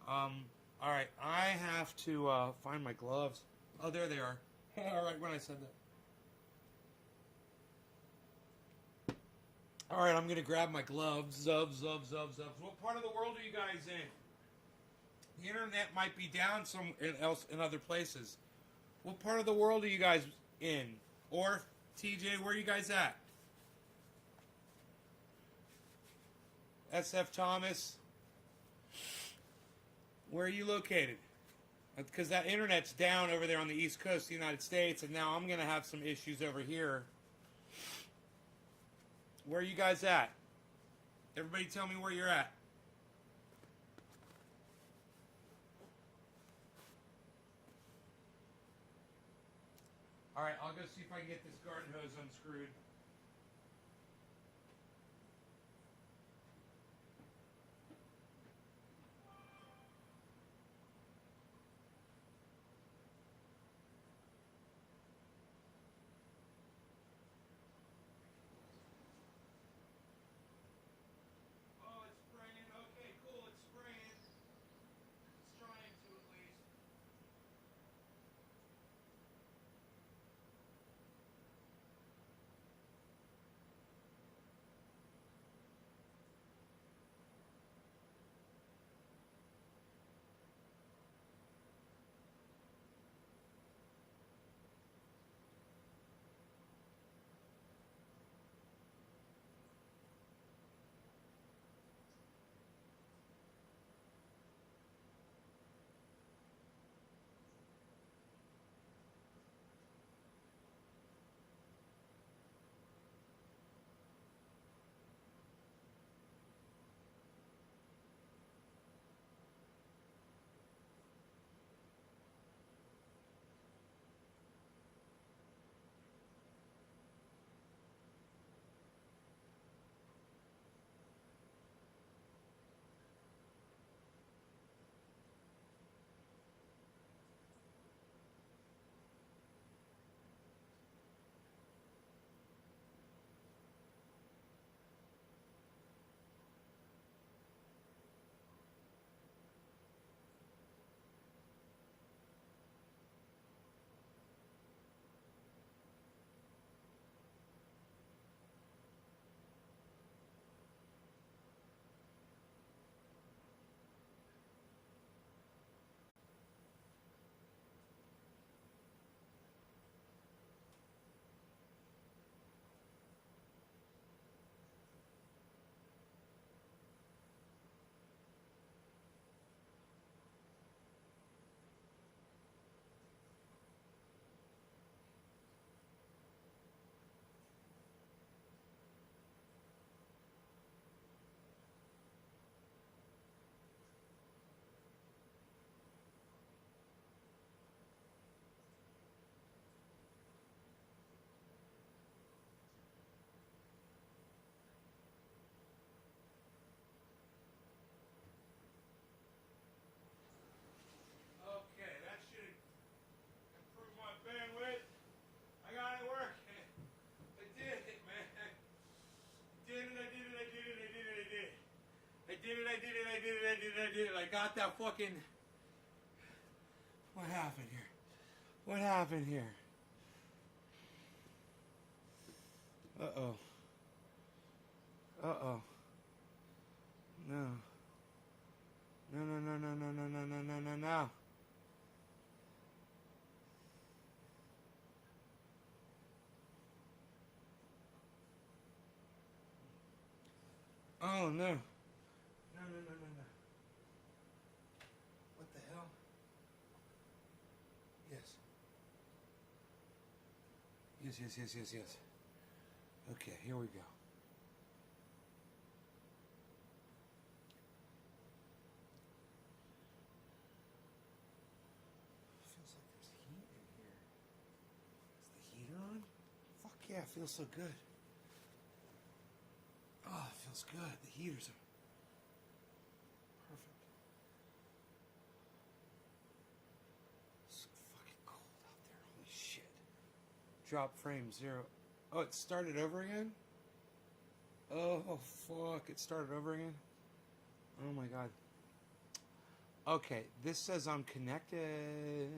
Alright, I have to find my gloves. Oh, there they are. Alright, when I said that. Alright, I'm gonna grab my gloves. Zubs. What part of the world are you guys in? The internet might be down somewhere else in other places. What part of the world are you guys in? Or, TJ, where are you guys at? SF Thomas, where are you located? Because that internet's down over there on the East Coast of the United States, and now I'm going to have some issues over here. Where are you guys at? Everybody tell me where you're at. Alright, I'll go see if I can get this garden hose unscrewed. did it. I got that fucking... What happened here? What happened here? Uh-oh. Uh-oh. No. No, no, no, no, no, no, no, no, no, no, no. Oh, no. No, no, no, no, no. What the hell? Yes. Yes. Okay, here we go. Feels like there's heat in here. Is the heater on? Fuck yeah, it feels so good. Oh, it feels good. The heaters are perfect. It's fucking cold out there. Holy shit. Drop frame 0. Oh, it started over again? Oh, fuck. It started over again? Oh, my God. Okay, this says I'm connected.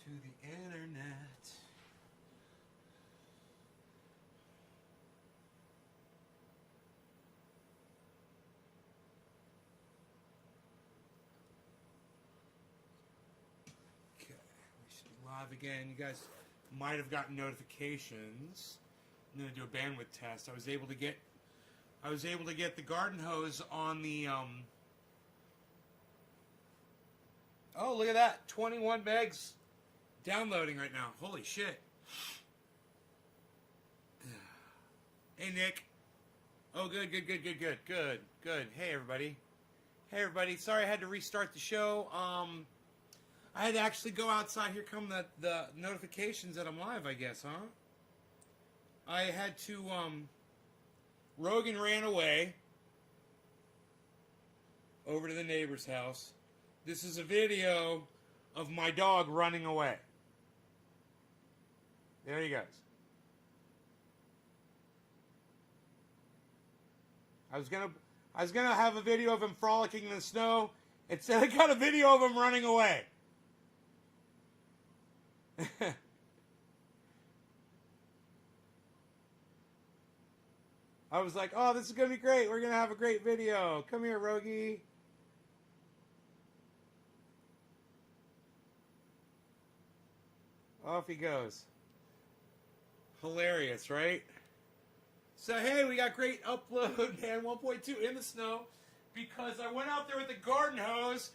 To the internet. Live again. You guys might have gotten notifications. I'm gonna do a bandwidth test. I was able to get the garden hose on the Oh, look at that. 21 megs downloading right now. Holy shit. Hey Nick. Oh, good. Hey everybody. Sorry I had to restart the show. I had to actually go outside. Here come the notifications that I'm live, I guess, huh? I had to, Rogan ran away over to the neighbor's house. This is a video of my dog running away. There he goes. I was gonna have a video of him frolicking in the snow. Instead, I got a video of him running away. I was like, oh, this is going to be great. We're going to have a great video. Come here, Rogie. Off he goes. Hilarious, right? So, hey, we got great upload, man. 1.2 in the snow. Because I went out there with the garden hose.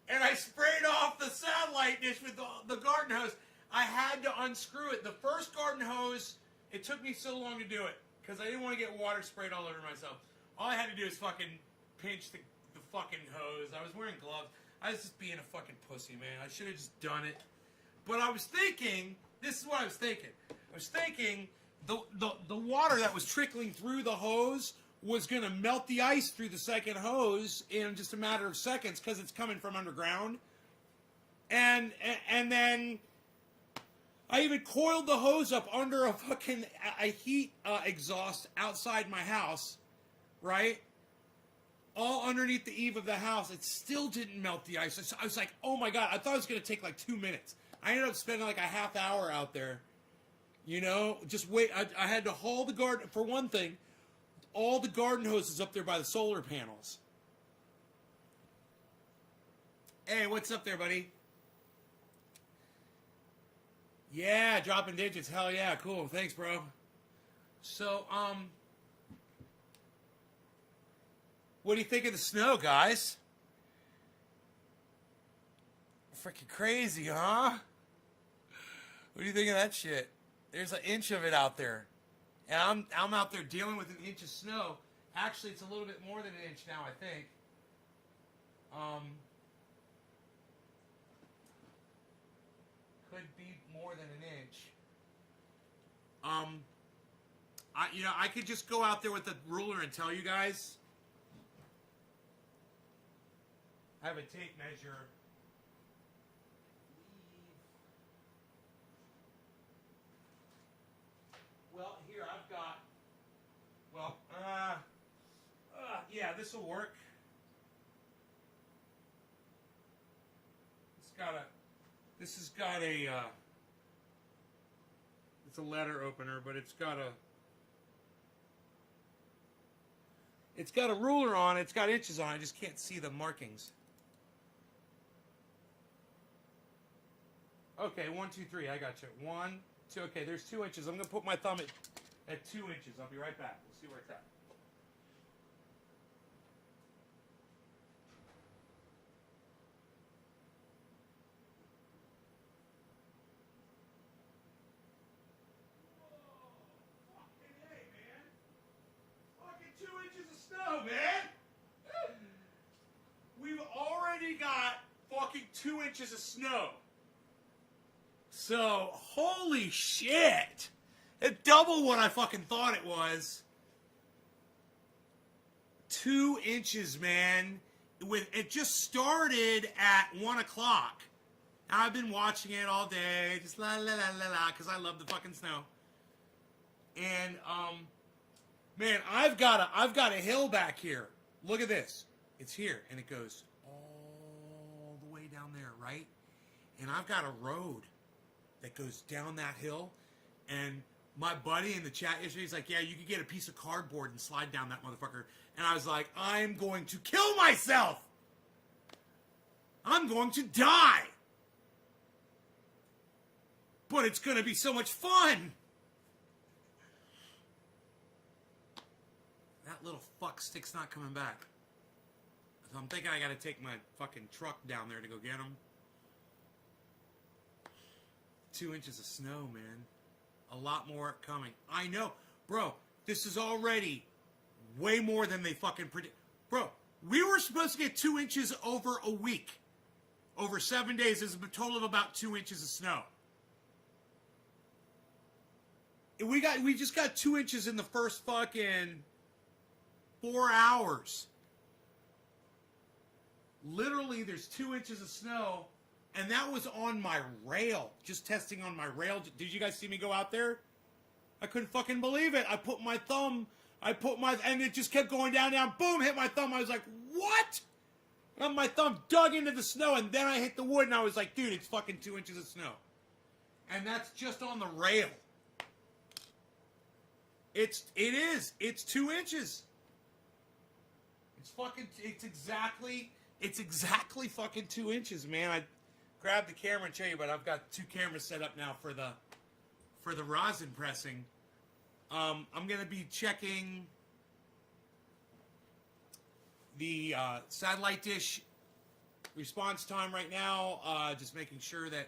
And I sprayed off the satellite dish with the garden hose. I had to unscrew it. The first garden hose, it took me so long to do it. Because I didn't want to get water sprayed all over myself. All I had to do is fucking pinch the fucking hose. I was wearing gloves. I was just being a fucking pussy, man. I should have just done it. But I was thinking, this is what I was thinking. I was thinking the water that was trickling through the hose was going to melt the ice through the second hose in just a matter of seconds because it's coming from underground. And then I even coiled the hose up under a fucking a heat exhaust outside my house, right? All underneath the eave of the house. It still didn't melt the ice. I was like, oh my God, I thought it was going to take like 2 minutes. I ended up spending like a half hour out there. You know, just wait. I had to haul the garden, for one thing, all the garden hoses up there by the solar panels. Hey, what's up there, buddy? Yeah, dropping digits. Hell yeah, cool. Thanks, bro. So, what do you think of the snow, guys? Freaking crazy, huh? What do you think of that shit? There's an inch of it out there. And I'm out there dealing with an inch of snow. Actually, it's a little bit more than an inch now, I think. Could be more than an inch. I could just go out there with the ruler and tell you guys. I have a tape measure. this will work. This has got a, it's a letter opener, but it's got a ruler on it. It's got inches on it. I just can't see the markings. Okay, 1, 2, 3. I got you. 1, 2. Okay, there's 2 inches. I'm gonna put my thumb at 2 inches. I'll be right back. We'll see where it's at. Man, we've already got fucking 2 inches of snow. So, holy shit. It's double what I fucking thought it was. 2 inches, man. It just started at 1 o'clock. I've been watching it all day, just la la la la la, because I love the fucking snow. And, man, I've got a hill back here. Look at this. It's here, and it goes all the way down there, right? And I've got a road that goes down that hill. And my buddy in the chat yesterday, he's like, yeah, you could get a piece of cardboard and slide down that motherfucker. And I was like, I'm going to kill myself. I'm going to die. But it's going to be so much fun. That little fuck stick's not coming back. So I'm thinking I gotta take my fucking truck down there to go get him. 2 inches of snow, man. A lot more coming. I know. Bro, this is already way more than they fucking predict. Bro, we were supposed to get 2 inches over a week. Over 7 days. There's a total of about 2 inches of snow. We just got 2 inches in the first fucking 4 hours. Literally, there's 2 inches of snow, and that was on my rail. Just testing on my rail. Did you guys see me go out there? I couldn't fucking believe it. I put my thumb, and it just kept going down, boom, hit my thumb. I was like, what? And my thumb dug into the snow, and then I hit the wood, and I was like, dude, it's fucking 2 inches of snow. And that's just on the rail. It's 2 inches. It's exactly fucking 2 inches, man. I grabbed the camera and show you, but I've got 2 cameras set up now for the rosin pressing. I'm gonna be checking the satellite dish response time right now. Just making sure that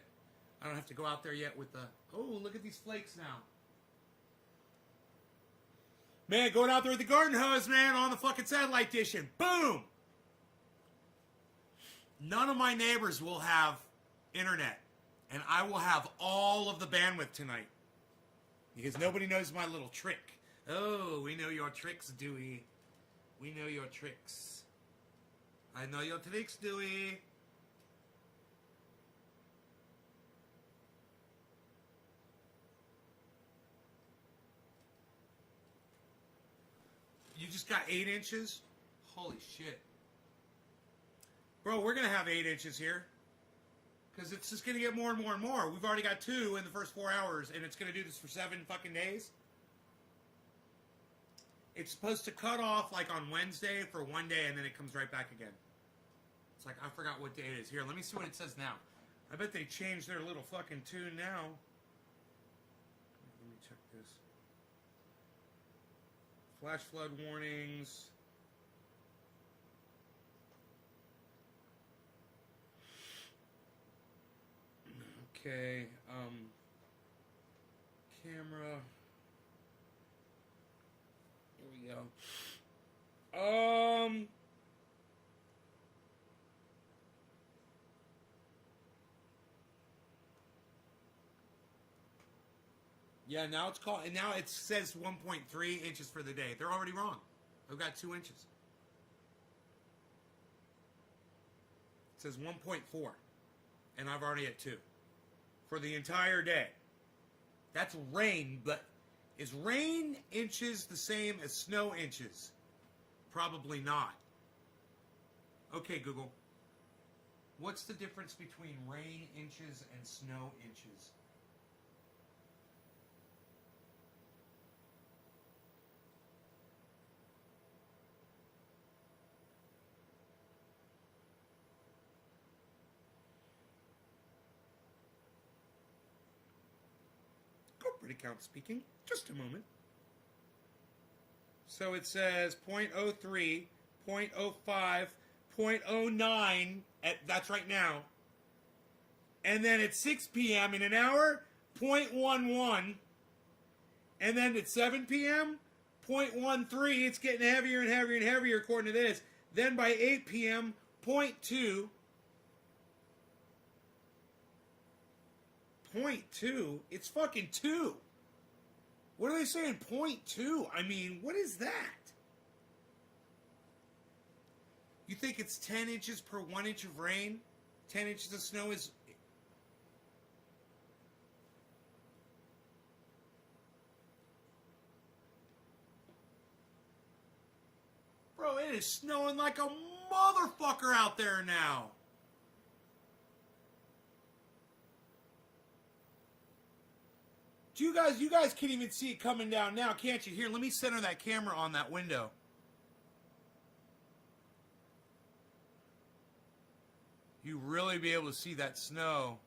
I don't have to go out there yet with the. Oh, look at these flakes now. Man, going out there with the garden hose, man, on the fucking satellite dish, and boom! None of my neighbors will have internet, and I will have all of the bandwidth tonight. Because nobody knows my little trick. Oh, we know your tricks, Dewey. We know your tricks. I know your tricks, Dewey. You just got 8 inches? Holy shit. Bro, we're going to have 8 inches here. Because it's just going to get more and more and more. We've already got 2 in the first 4 hours, and it's going to do this for 7 fucking days. It's supposed to cut off like on Wednesday for 1 day, and then it comes right back again. It's like, I forgot what day it is. Here, let me see what it says now. I bet they changed their little fucking tune now. Let me check this. Flash flood warnings. Okay, camera. Here we go. Yeah, now it's called, and now it says 1.3 inches for the day. They're already wrong. I've got 2 inches. It says 1.4, and I've already at 2 for the entire day. That's rain, but is rain inches the same as snow inches? Probably not. Okay, Google. What's the difference between rain inches and snow inches? Corporate account speaking. Just a moment. So it says 0.03, 0.05, 0.09. That's right now. And then at 6 p.m. in an hour, 0.11. And then at 7 p.m., 0.13. It's getting heavier and heavier and heavier according to this. Then by 8 p.m., 0.2. 0.2? It's fucking 2. What are they saying? 0.2? I mean, what is that? You think it's 10 inches per 1 inch of rain? 10 inches of snow is... Bro, it is snowing like a motherfucker out there now. You guys can't even see it coming down now, can't you? Here, let me center that camera on that window. You really be able to see that snow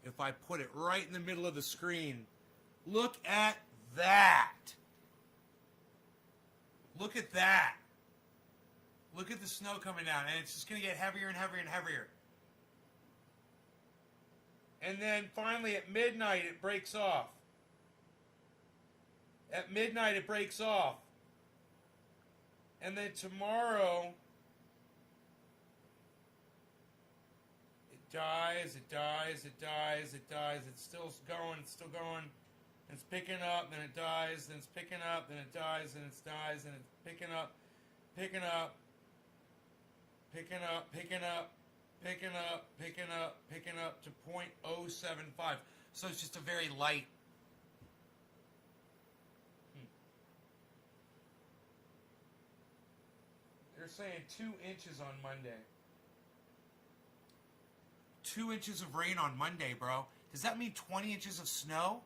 if I put it right in the middle of the screen. Look at that. Look at that. Look at the snow coming down, and it's just going to get heavier and heavier and heavier. And then finally at midnight it breaks off. At midnight it breaks off. And then tomorrow it dies, it dies, it dies, it dies. It's still going, it's still going. And it's picking up, then it dies, then it's picking up, then it dies, then it dies, and it's picking up, picking up, picking up, picking up. Picking up, picking up, picking up to 0.075. So it's just a very light. They're saying 2 inches on Monday. 2 inches of rain on Monday, bro. Does that mean 20 inches of snow?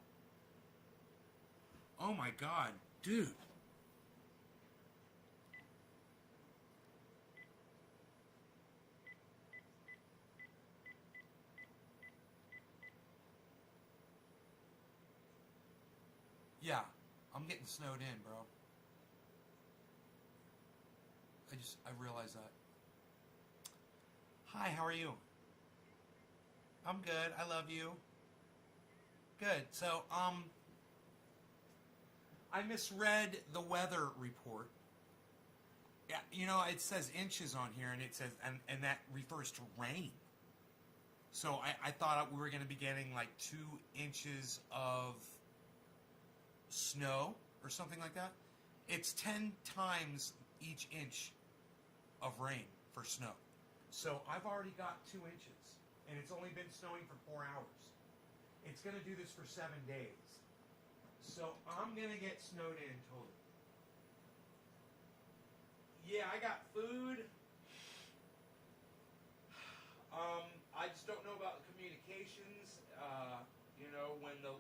Oh my God, dude. Yeah, I'm getting snowed in, bro. I realized that. Hi, how are you? I'm good. I love you. Good. So, I misread the weather report. Yeah, you know, it says inches on here, and it says, and that refers to rain. So I thought we were going to be getting like 2 inches of snow or something like that. It's 10 times each inch of rain for snow. So I've already got 2 inches, and it's only been snowing for 4 hours. It's going to do this for 7 days. So I'm going to get snowed in totally. Yeah, I got food. I just don't know about the communications. You know, when the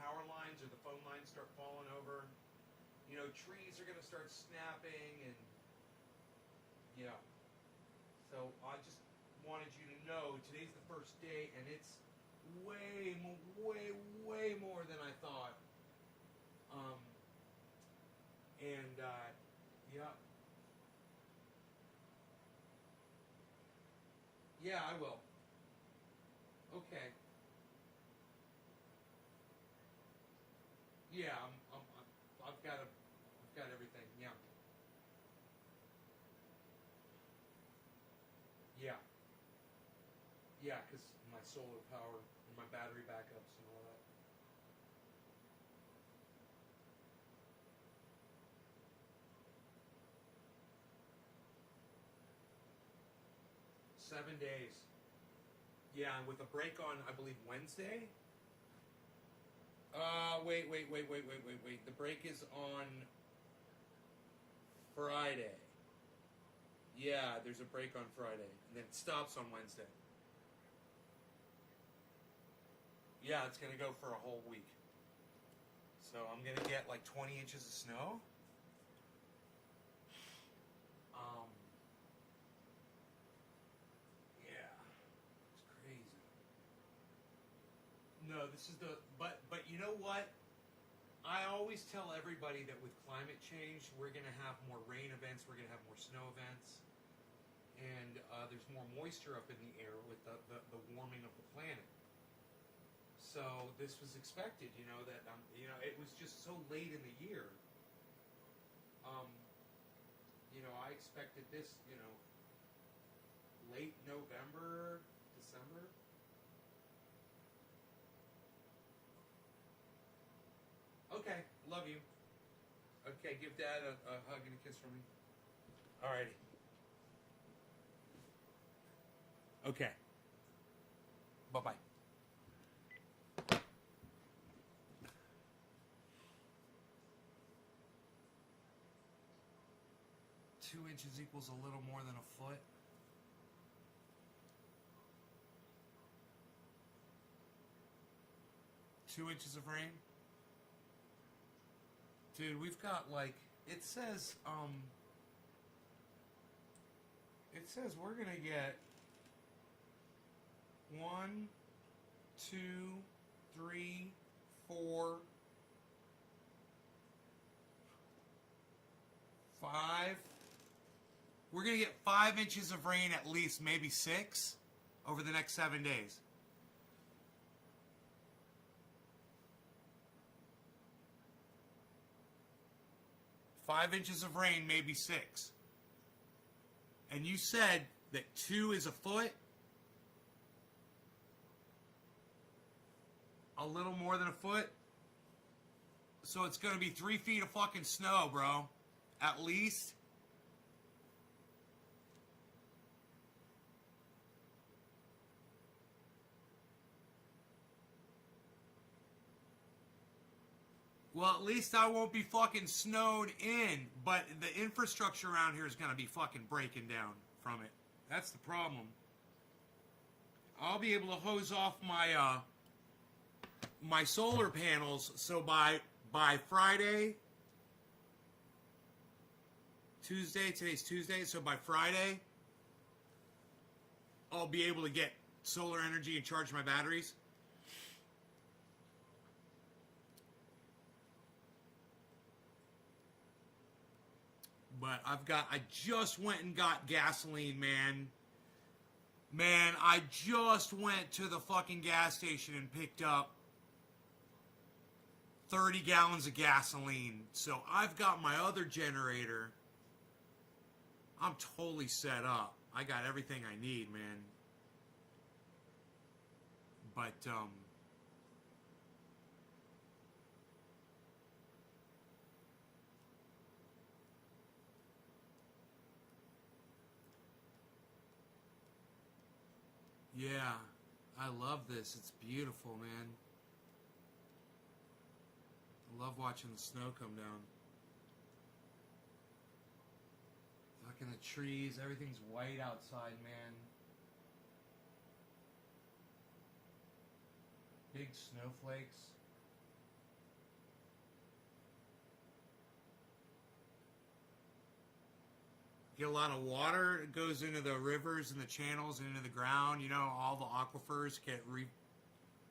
power lines or the phone lines start falling over, you know, trees are going to start snapping, and yeah. So I just wanted you to know today's the first day, and it's way more than I thought. Yeah. Yeah, I will. Okay. Yeah, I've got everything. Yeah. Yeah. Yeah, because my solar power and my battery backups and all that. Seven days. Yeah, and with a break on, I believe, Wednesday. Wait. The break is on Friday. Yeah, there's a break on Friday, and then it stops on Wednesday. Yeah, it's gonna go for a whole week. So I'm gonna get like 20 inches of snow. Yeah, it's crazy. No, this is but you know what? I always tell everybody that with climate change, we're going to have more rain events, we're going to have more snow events, and there's more moisture up in the air with the warming of the planet. So this was expected, you know, that it was just so late in the year. I expected this, late November, December. Okay, love you. Okay, give Dad a hug and a kiss from me. Alrighty. Okay. Bye-bye. 2 inches equals a little more than a foot. Two inches of rain. Dude, we've got like it says we're gonna get 1, 2, 3, 4, 5. We're gonna get 5 inches of rain at least, maybe 6, over the next 7 days. Five inches of rain, maybe 6. And you said that 2 is a foot? A little more than a foot? So it's gonna be 3 feet of fucking snow, bro. At least. Well, at least I won't be fucking snowed in, but the infrastructure around here is going to be fucking breaking down from it. That's the problem. I'll be able to hose off my my solar panels, so by Friday, today's Tuesday, so by Friday, I'll be able to get solar energy and charge my batteries. But I just went and got gasoline, man. Man, I just went to the fucking gas station and picked up 30 gallons of gasoline. So I've got my other generator. I'm totally set up. I got everything I need, man. But, yeah, I love this. It's beautiful, man. I love watching the snow come down. Fucking the trees, everything's white outside, man. Big snowflakes. Get a lot of water. It goes into the rivers and the channels and into the ground. You know, all the aquifers get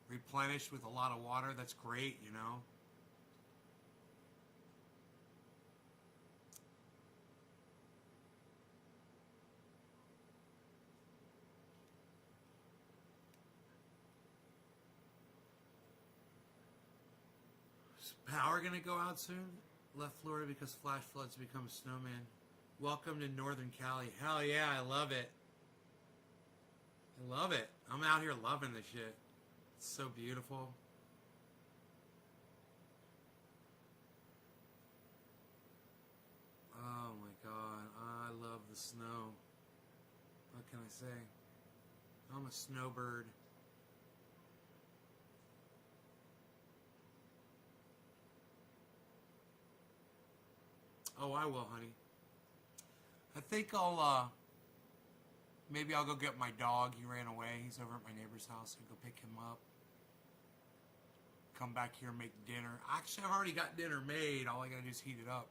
replenished with a lot of water. That's great, you know. Is power gonna go out soon? Left Florida because flash floods become a snowman. Welcome to Northern Cali. Hell yeah, I love it. I love it. I'm out here loving this shit. It's so beautiful. Oh my god, I love the snow. What can I say? I'm a snowbird. Oh, I will, honey. I think maybe I'll go get my dog. He ran away. He's over at my neighbor's house. I'll go pick him up. Come back here and make dinner. Actually, I've already got dinner made. All I gotta do is heat it up.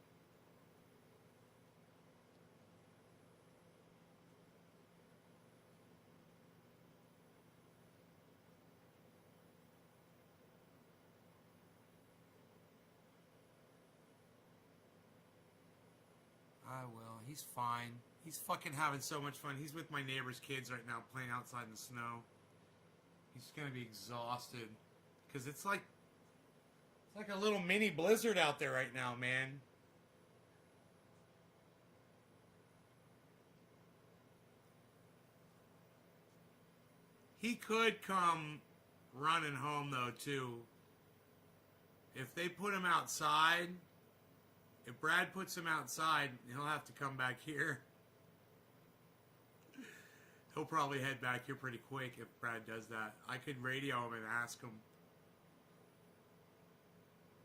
I will. He's fine. He's fucking having so much fun. He's with my neighbor's kids right now playing outside in the snow. He's gonna be exhausted. Because it's like a little mini blizzard out there right now, man. He could come running home though too. If they put him outside, if Brad puts him outside, he'll have to come back here. He'll probably head back here pretty quick if Brad does that. I could radio him and ask him.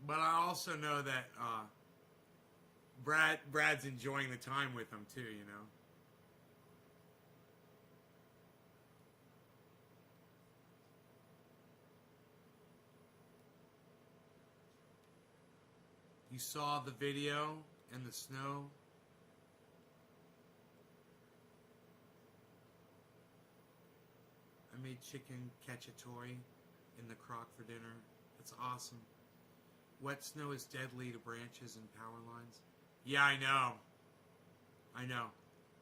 But I also know that Brad's enjoying the time with him too, you know. You saw the video and the snow. I made chicken cacciatore in the crock for dinner. It's awesome. Wet snow is deadly to branches and power lines. Yeah, I know. I know.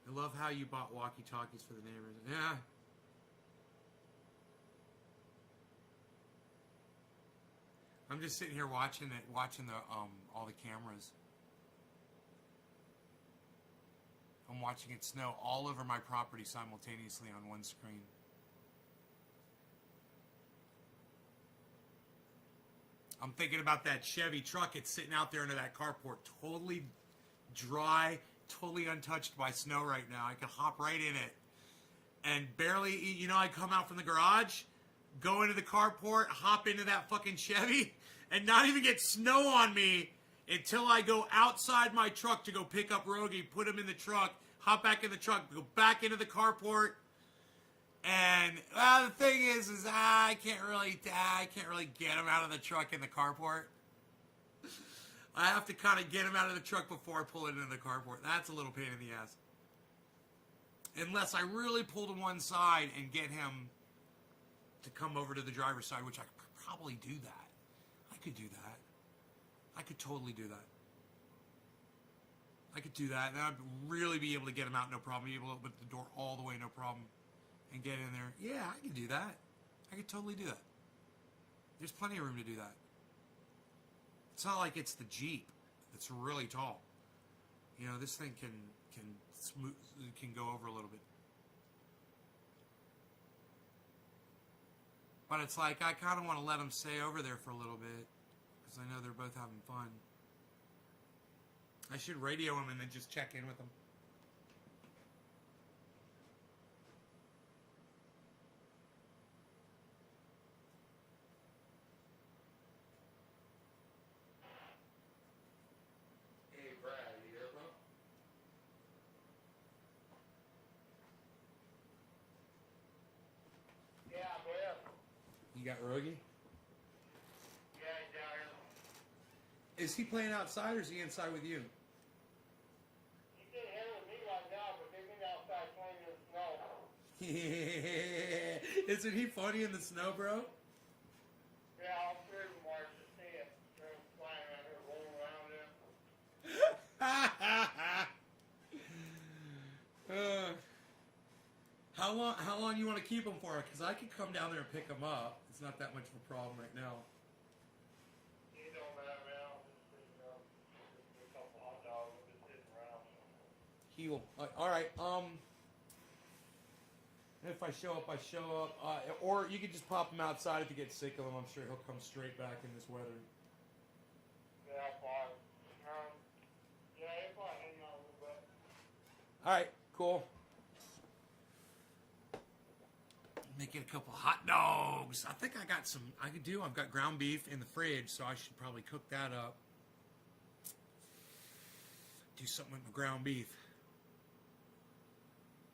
I love how you bought walkie-talkies for the neighbors. Yeah. I'm just sitting here watching the all the cameras. I'm watching it snow all over my property simultaneously on one screen. I'm thinking about that Chevy truck. It's sitting out there under that carport, totally dry, totally untouched by snow right now. I could hop right in it. And barely, you know, I come out from the garage, go into the carport, hop into that fucking Chevy, and not even get snow on me until I go outside my truck to go pick up Rogie, put him in the truck, hop back in the truck, go back into the carport. And the thing is I can't really get him out of the truck in the carport. I have to kind of get him out of the truck before I pull it into the carport. That's a little pain in the ass. Unless I really pull to one side and get him to come over to the driver's side, which I could probably do that. I could do that. I could totally do that. I could do that, and I'd really be able to get him out, no problem. Be able to open the door all the way, no problem, and get in there. Yeah, I could do that. I could totally do that. There's plenty of room to do that. It's not like it's the Jeep that's really tall. You know, this thing can go over a little bit. But it's like I kind of want to let them stay over there for a little bit because I know they're both having fun. I should radio them and then just check in with them. Hey, Brad, you here, bro? Yeah, Bill. You got Rogie? Yeah, he's down here. Is he playing outside or is he inside with you? He's in here with me right now, but they've been outside playing in the snow. Isn't he funny in the snow, bro? Yeah, all three of them are just see it. They're flying around here, rolling around in. How long you want to keep him for? Because I could come down there and pick him up. It's not that much of a problem right now. You don't matter now. Just a couple hot dogs just sitting around. Heal. All right. If I show up, I show up. Or you could just pop him outside if you get sick of him. I'm sure he'll come straight back in this weather. Yeah, fine. Yeah, he's probably hanging out a little bit. All right. Cool. Making a couple hot dogs. I think I got some. I've got ground beef in the fridge, so I should probably cook that up. Do something with the ground beef.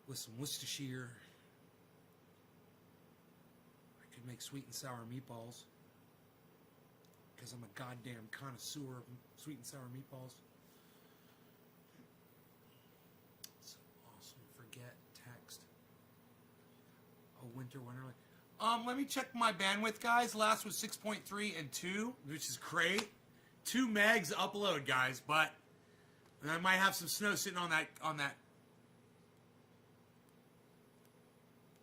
with some Worcestershire. I could make sweet and sour meatballs because I'm a goddamn connoisseur of sweet and sour meatballs. So awesome. Forget text. Oh, winter wonderland. Let me check my bandwidth, guys. Last was 6.3 and 2, which is great. 2 megs upload, guys, but I might have some snow sitting on that.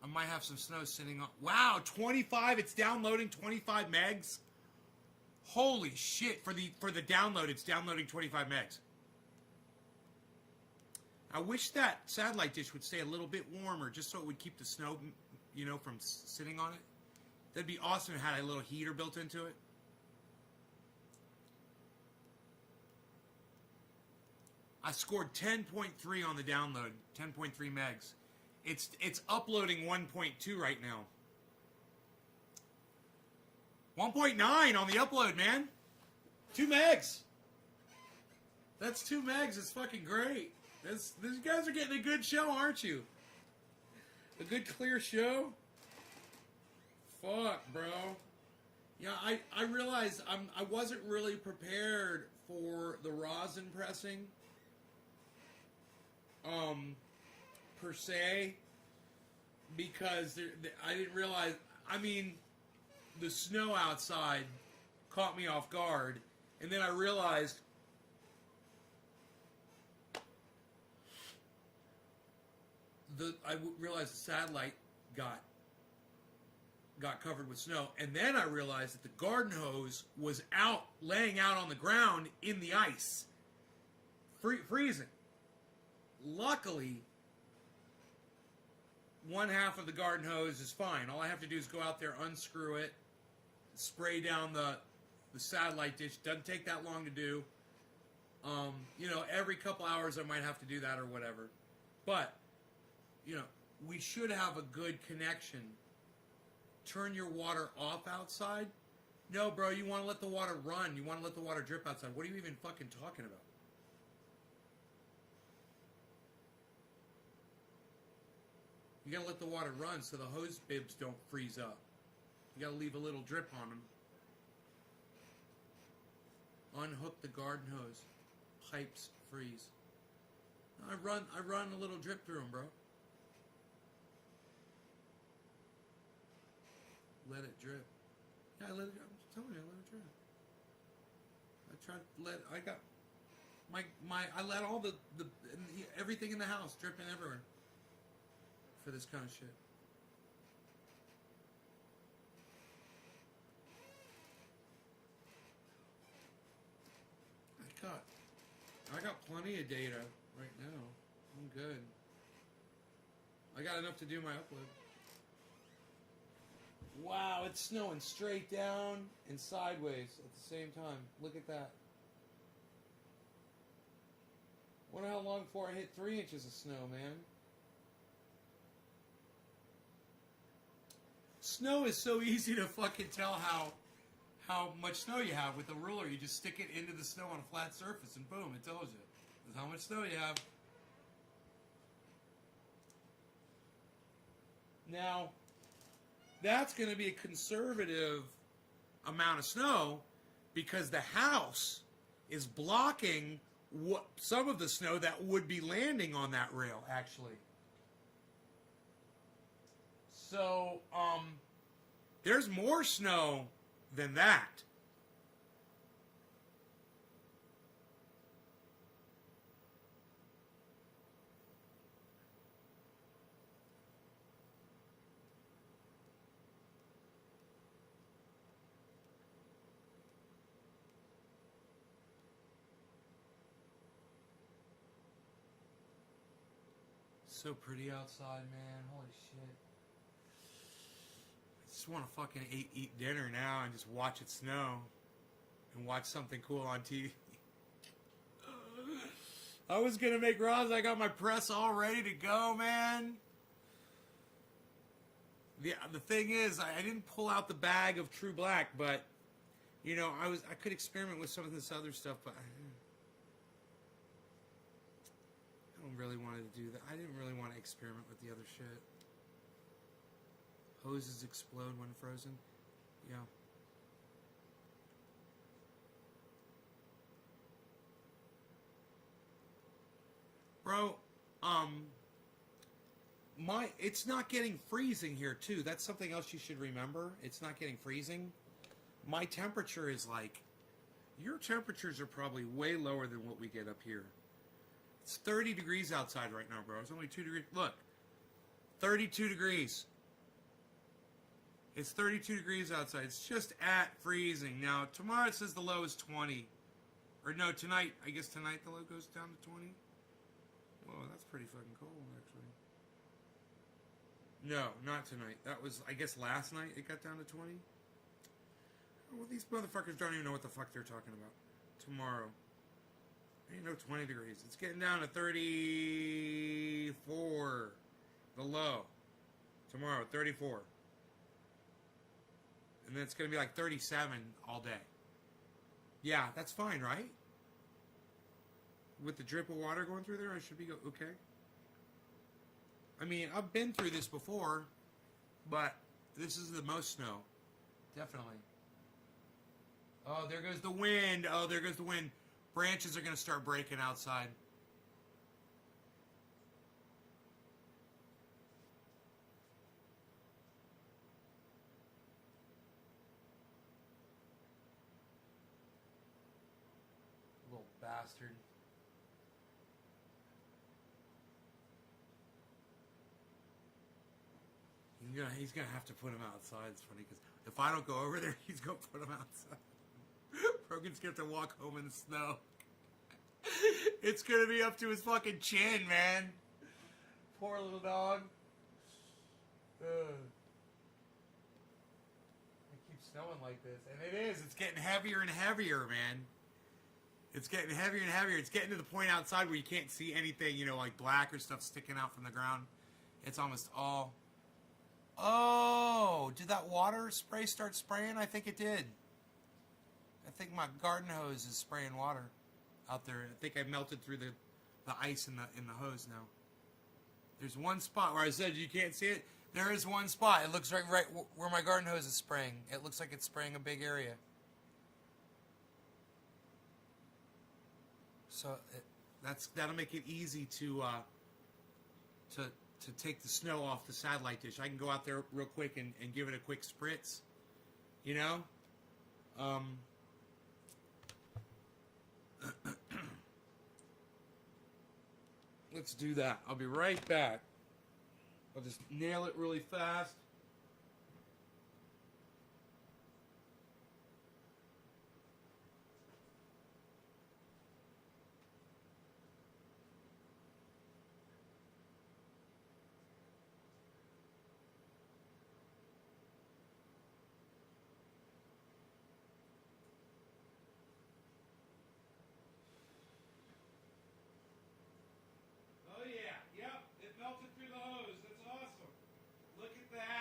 I might have some snow sitting on. Wow, 25. It's downloading 25 megs. Holy shit! For the download, it's downloading 25 megs. I wish that satellite dish would stay a little bit warmer, just so it would keep the snow, you know, from sitting on it. That'd be awesome if it had a little heater built into it. I scored 10.3 on the download, 10.3 megs. It's uploading 1.2 right now. 1.9 on the upload, man. 2 megs. That's 2 megs. It's fucking great. These guys are getting a good show, aren't you? A good clear show. Fuck, bro. Yeah, I realized I wasn't really prepared for the rosin pressing. Per se, because I didn't realize. I mean, the snow outside caught me off guard, and then I realized the satellite got covered with snow, and then I realized that the garden hose was laying out on the ground in the ice, freezing. Luckily, one half of the garden hose is fine. All I have to do is go out there, unscrew it, spray down the satellite dish. Doesn't take that long to do. You know, every couple hours I might have to do that or whatever. But, you know, we should have a good connection. Turn your water off outside? No, bro, you want to let the water run. You want to let the water drip outside. What are you even fucking talking about? You gotta let the water run so the hose bibs don't freeze up. You gotta leave a little drip on them. Unhook the garden hose. Pipes freeze. I run a little drip through them, bro. Let it drip. Yeah, I let it. I'm telling you, I let it drip. I tried to let. I got I let all the everything in the house dripping everywhere. For this kind of shit. I got plenty of data right now. I'm good. I got enough to do my upload. Wow, it's snowing straight down and sideways at the same time. Look at that. Wonder how long before I hit 3 inches of snow, man. Snow is so easy to fucking tell how much snow you have with a ruler. You just stick it into the snow on a flat surface and boom, it tells you. That's how much snow you have. Now, that's going to be a conservative amount of snow because the house is blocking some of the snow that would be landing on that rail, actually. So, there's more snow than that. So pretty outside, man. Holy shit. I just want to fucking eat dinner now and just watch it snow. And watch something cool on TV. I was going to make Roz. I got my press all ready to go, man. The thing is, I didn't pull out the bag of True Black, but, you know, I could experiment with some of this other stuff, but I don't really want to do that. I didn't really want to experiment with the other shit. Hoses explode when frozen. Yeah. Bro, it's not getting freezing here too. That's something else you should remember. It's not getting freezing. My temperature is like, your temperatures are probably way lower than what we get up here. It's 30 degrees outside right now, bro. It's only 2 degrees. Look, 32 degrees. It's 32 degrees outside. It's just at freezing. Now, tomorrow it says the low is 20. Or no, tonight. I guess tonight the low goes down to 20. Whoa, that's pretty fucking cold, actually. No, not tonight. That was, I guess, last night it got down to 20. Well, these motherfuckers don't even know what the fuck they're talking about. Tomorrow. Ain't no 20 degrees. It's getting down to 34. The low. Tomorrow, 34. And then it's going to be like 37 all day. Yeah, that's fine, right? With the drip of water going through there, I should be okay. I mean, I've been through this before, but this is the most snow. Definitely. Oh, there goes the wind. Oh, there goes the wind. Branches are going to start breaking outside. Little bastard. He's gonna have to put him outside. It's funny because if I don't go over there, he's gonna put him outside. Brogan's gonna have to walk home in the snow. It's gonna be up to his fucking chin, man. Poor little dog. It keeps snowing like this, and it is. It's getting heavier and heavier, man. It's getting heavier and heavier. It's getting to the point outside where you can't see anything, you know, like black or stuff sticking out from the ground. It's almost all... Oh, did that water spray start spraying? I think it did. I think my garden hose is spraying water out there. I think I melted through the ice in the hose now. There's one spot where I said you can't see it. There is one spot. It looks right where my garden hose is spraying. It looks like it's spraying a big area. So that'll make it easy to take the snow off the satellite dish. I can go out there real quick and give it a quick spritz. You know? Let's do that. I'll be right back. I'll just nail it really fast. Oh yeah, yep, it melted through the hose. That's awesome. Look at that.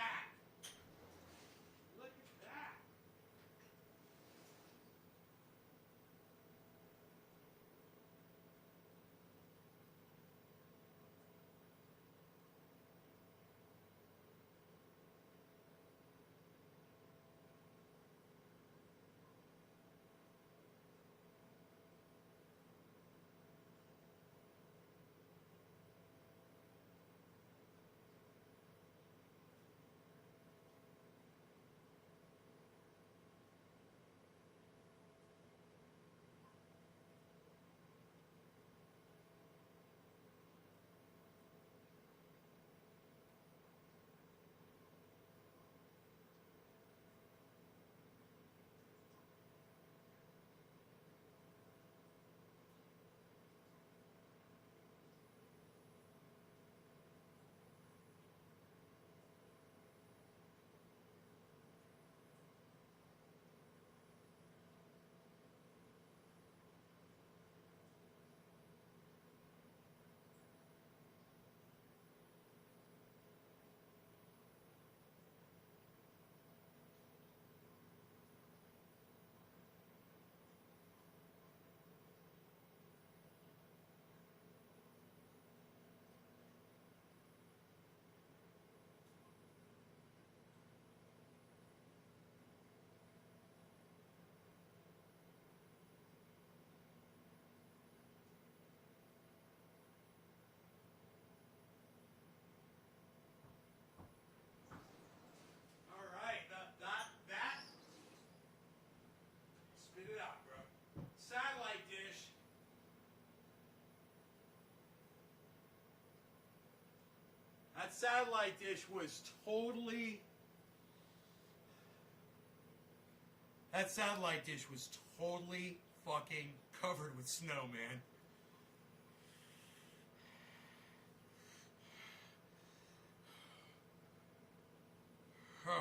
That satellite dish was totally. That satellite dish was totally fucking covered with snow, man. Huh.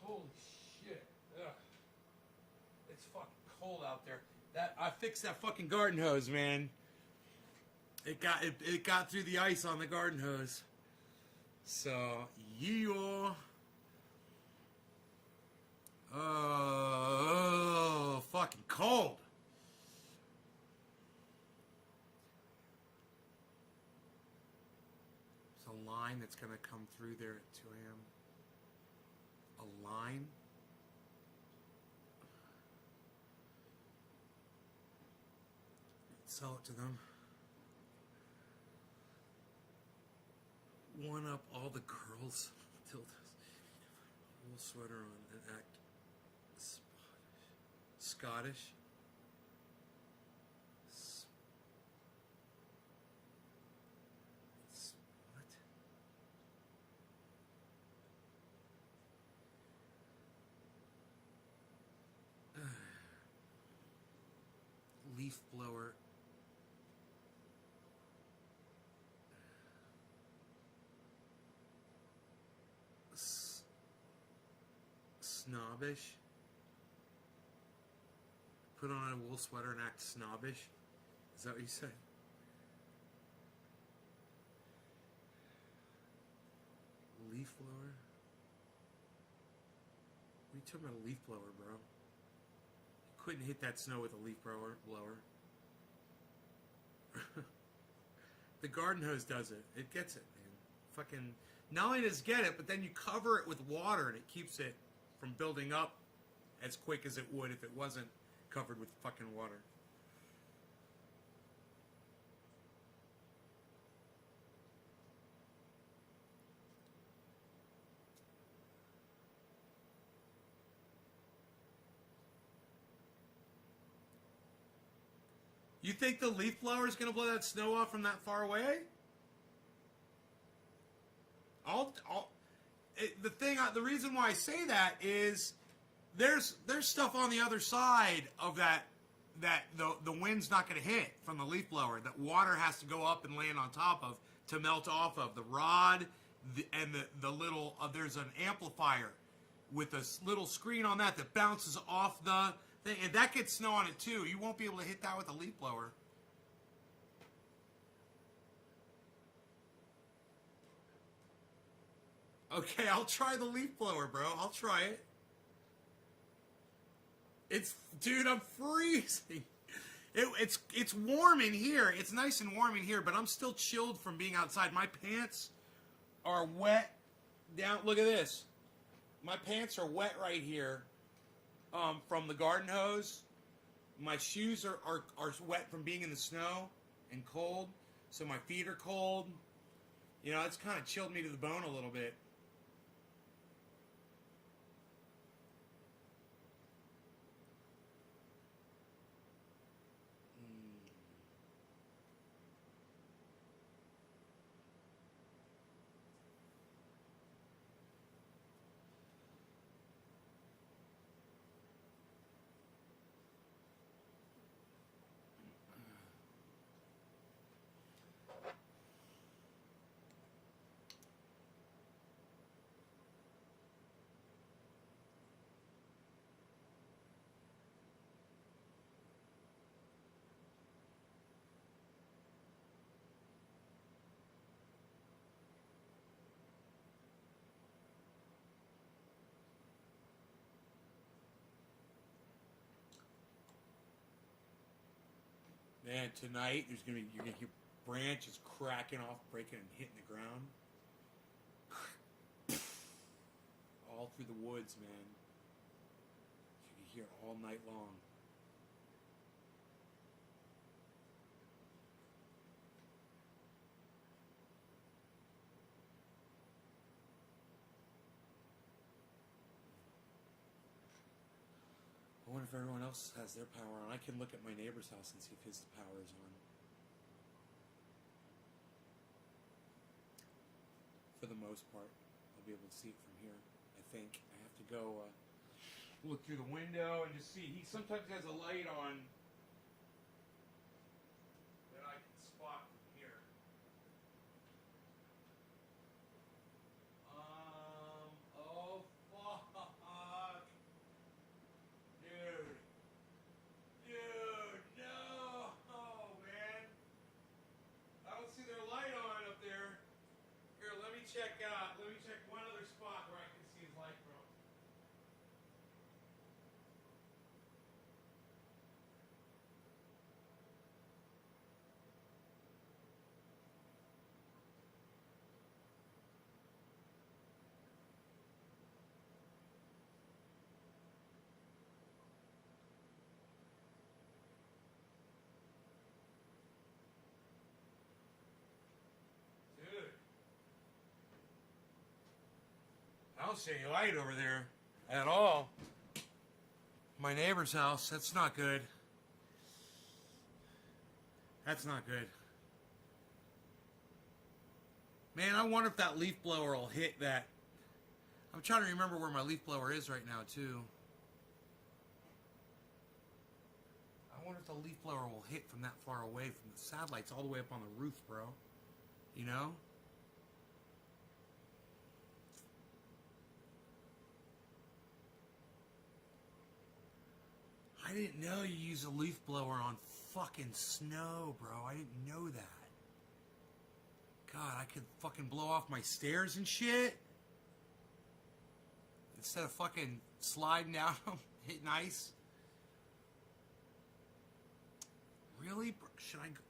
Holy shit. Ugh. It's fucking cold out there. I fixed that fucking garden hose, man. It got through the ice on the garden hose. So, yeah. Oh, fucking cold. There's a line that's going to come through there at 2 a.m. A line? Sell it to them. One up all the girls. Tildas. Wool sweater on and act Scottish. What? Leaf blower. Snobbish. Put on a wool sweater and act snobbish. Is that what you said? Leaf blower? What are you talking about, a leaf blower, bro? You couldn't hit that snow with a leaf blower. The garden hose does it. It gets it, man. Fucking, not only does it get it, but then you cover it with water and it keeps it from building up as quick as it would if it wasn't covered with fucking water. You think the leaf blower is going to blow that snow off from that far away? The reason why I say that is there's stuff on the other side of that the wind's not going to hit from the leaf blower, that water has to go up and land on top of to melt off of. The rod and the little there's an amplifier with a little screen on that bounces off the thing, and that gets snow on it too. You won't be able to hit that with a leaf blower. Okay, I'll try the leaf blower, bro. I'll try it. Dude, I'm freezing. It's warm in here. It's nice and warm in here, but I'm still chilled from being outside. My pants are wet down. Look at this. My pants are wet right here from the garden hose. My shoes are wet from being in the snow and cold, so my feet are cold. You know, it's kind of chilled me to the bone a little bit. Man, tonight you're gonna hear branches cracking off, breaking and hitting the ground. All through the woods, man. You can hear it all night long. I wonder if everyone else has their power on. I can look at my neighbor's house and see if his power is on. For the most part, I'll be able to see it from here. I think I have to go look through the window and just see. He sometimes has a light on that I can spot from here. Oh fuck, dude, no, man. I don't see their light on up there. Here, let me check one other spot where I can see his light from. Dude. I don't see any light over there at all. My neighbor's house, that's not good. That's not good. Man, I wonder if that leaf blower will hit that. I'm trying to remember where my leaf blower is right now, too. I wonder if the leaf blower will hit from that far away from the satellites all the way up on the roof, bro. You know? I didn't know you use a leaf blower on fucking snow, bro. I didn't know that. God, I could fucking blow off my stairs and shit. Instead of fucking sliding down them, hitting ice. Really? Should I go?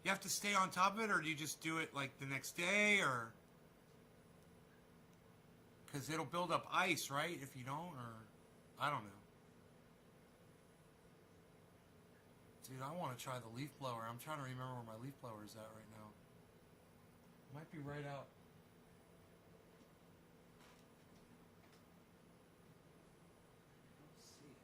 You have to stay on top of it, or do you just do it like the next day, or? Because it'll build up ice, right? If you don't, or? I don't know. Dude, I want to try the leaf blower. I'm trying to remember where my leaf blower is at right now. It might be right out. Let's see.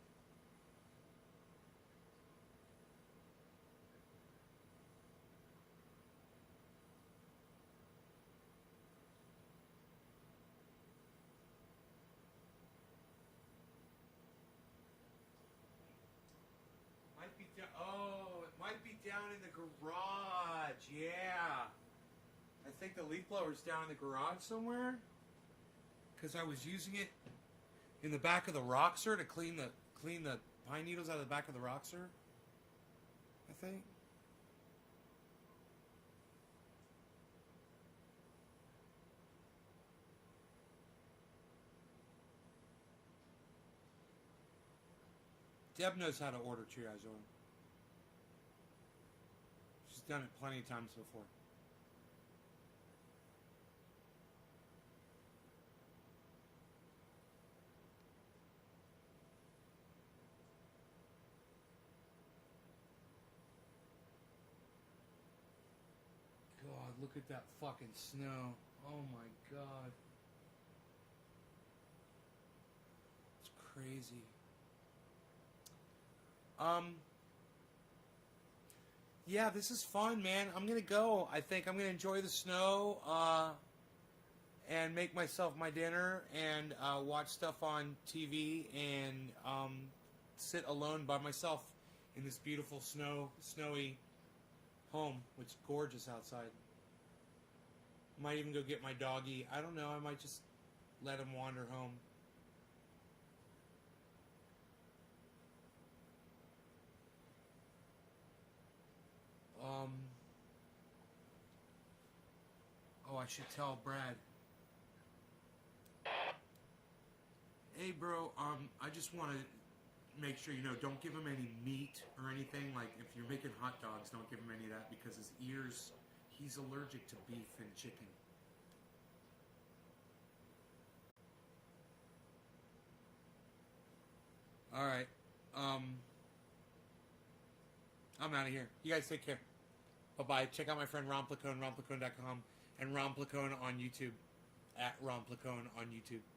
Might be down. Oh, it might be down in the garage. Yeah. I think the leaf blower's down in the garage somewhere. Because I was using it in the back of the Roxer to clean the pine needles out of the back of the Roxer. I think. Deb knows how to order triage oil. She's done it plenty of times before. God, look at that fucking snow. Oh my God. It's crazy. Yeah, this is fun, man. I'm gonna go. I think I'm gonna enjoy the snow, and make myself my dinner, and watch stuff on TV, and sit alone by myself in this beautiful snowy home, which is gorgeous outside. Might even go get my doggy. I don't know. I might just let him wander home. Oh, I should tell Brad. Hey, bro, I just want to make sure you know, don't give him any meat or anything. Like, if you're making hot dogs, don't give him any of that, because his ears, he's allergic to beef and chicken. Alright, I'm out of here. You guys take care. Bye-bye. Check out my friend Romplacone, romplacone.com, and Romplacone on YouTube, at Romplacone on YouTube.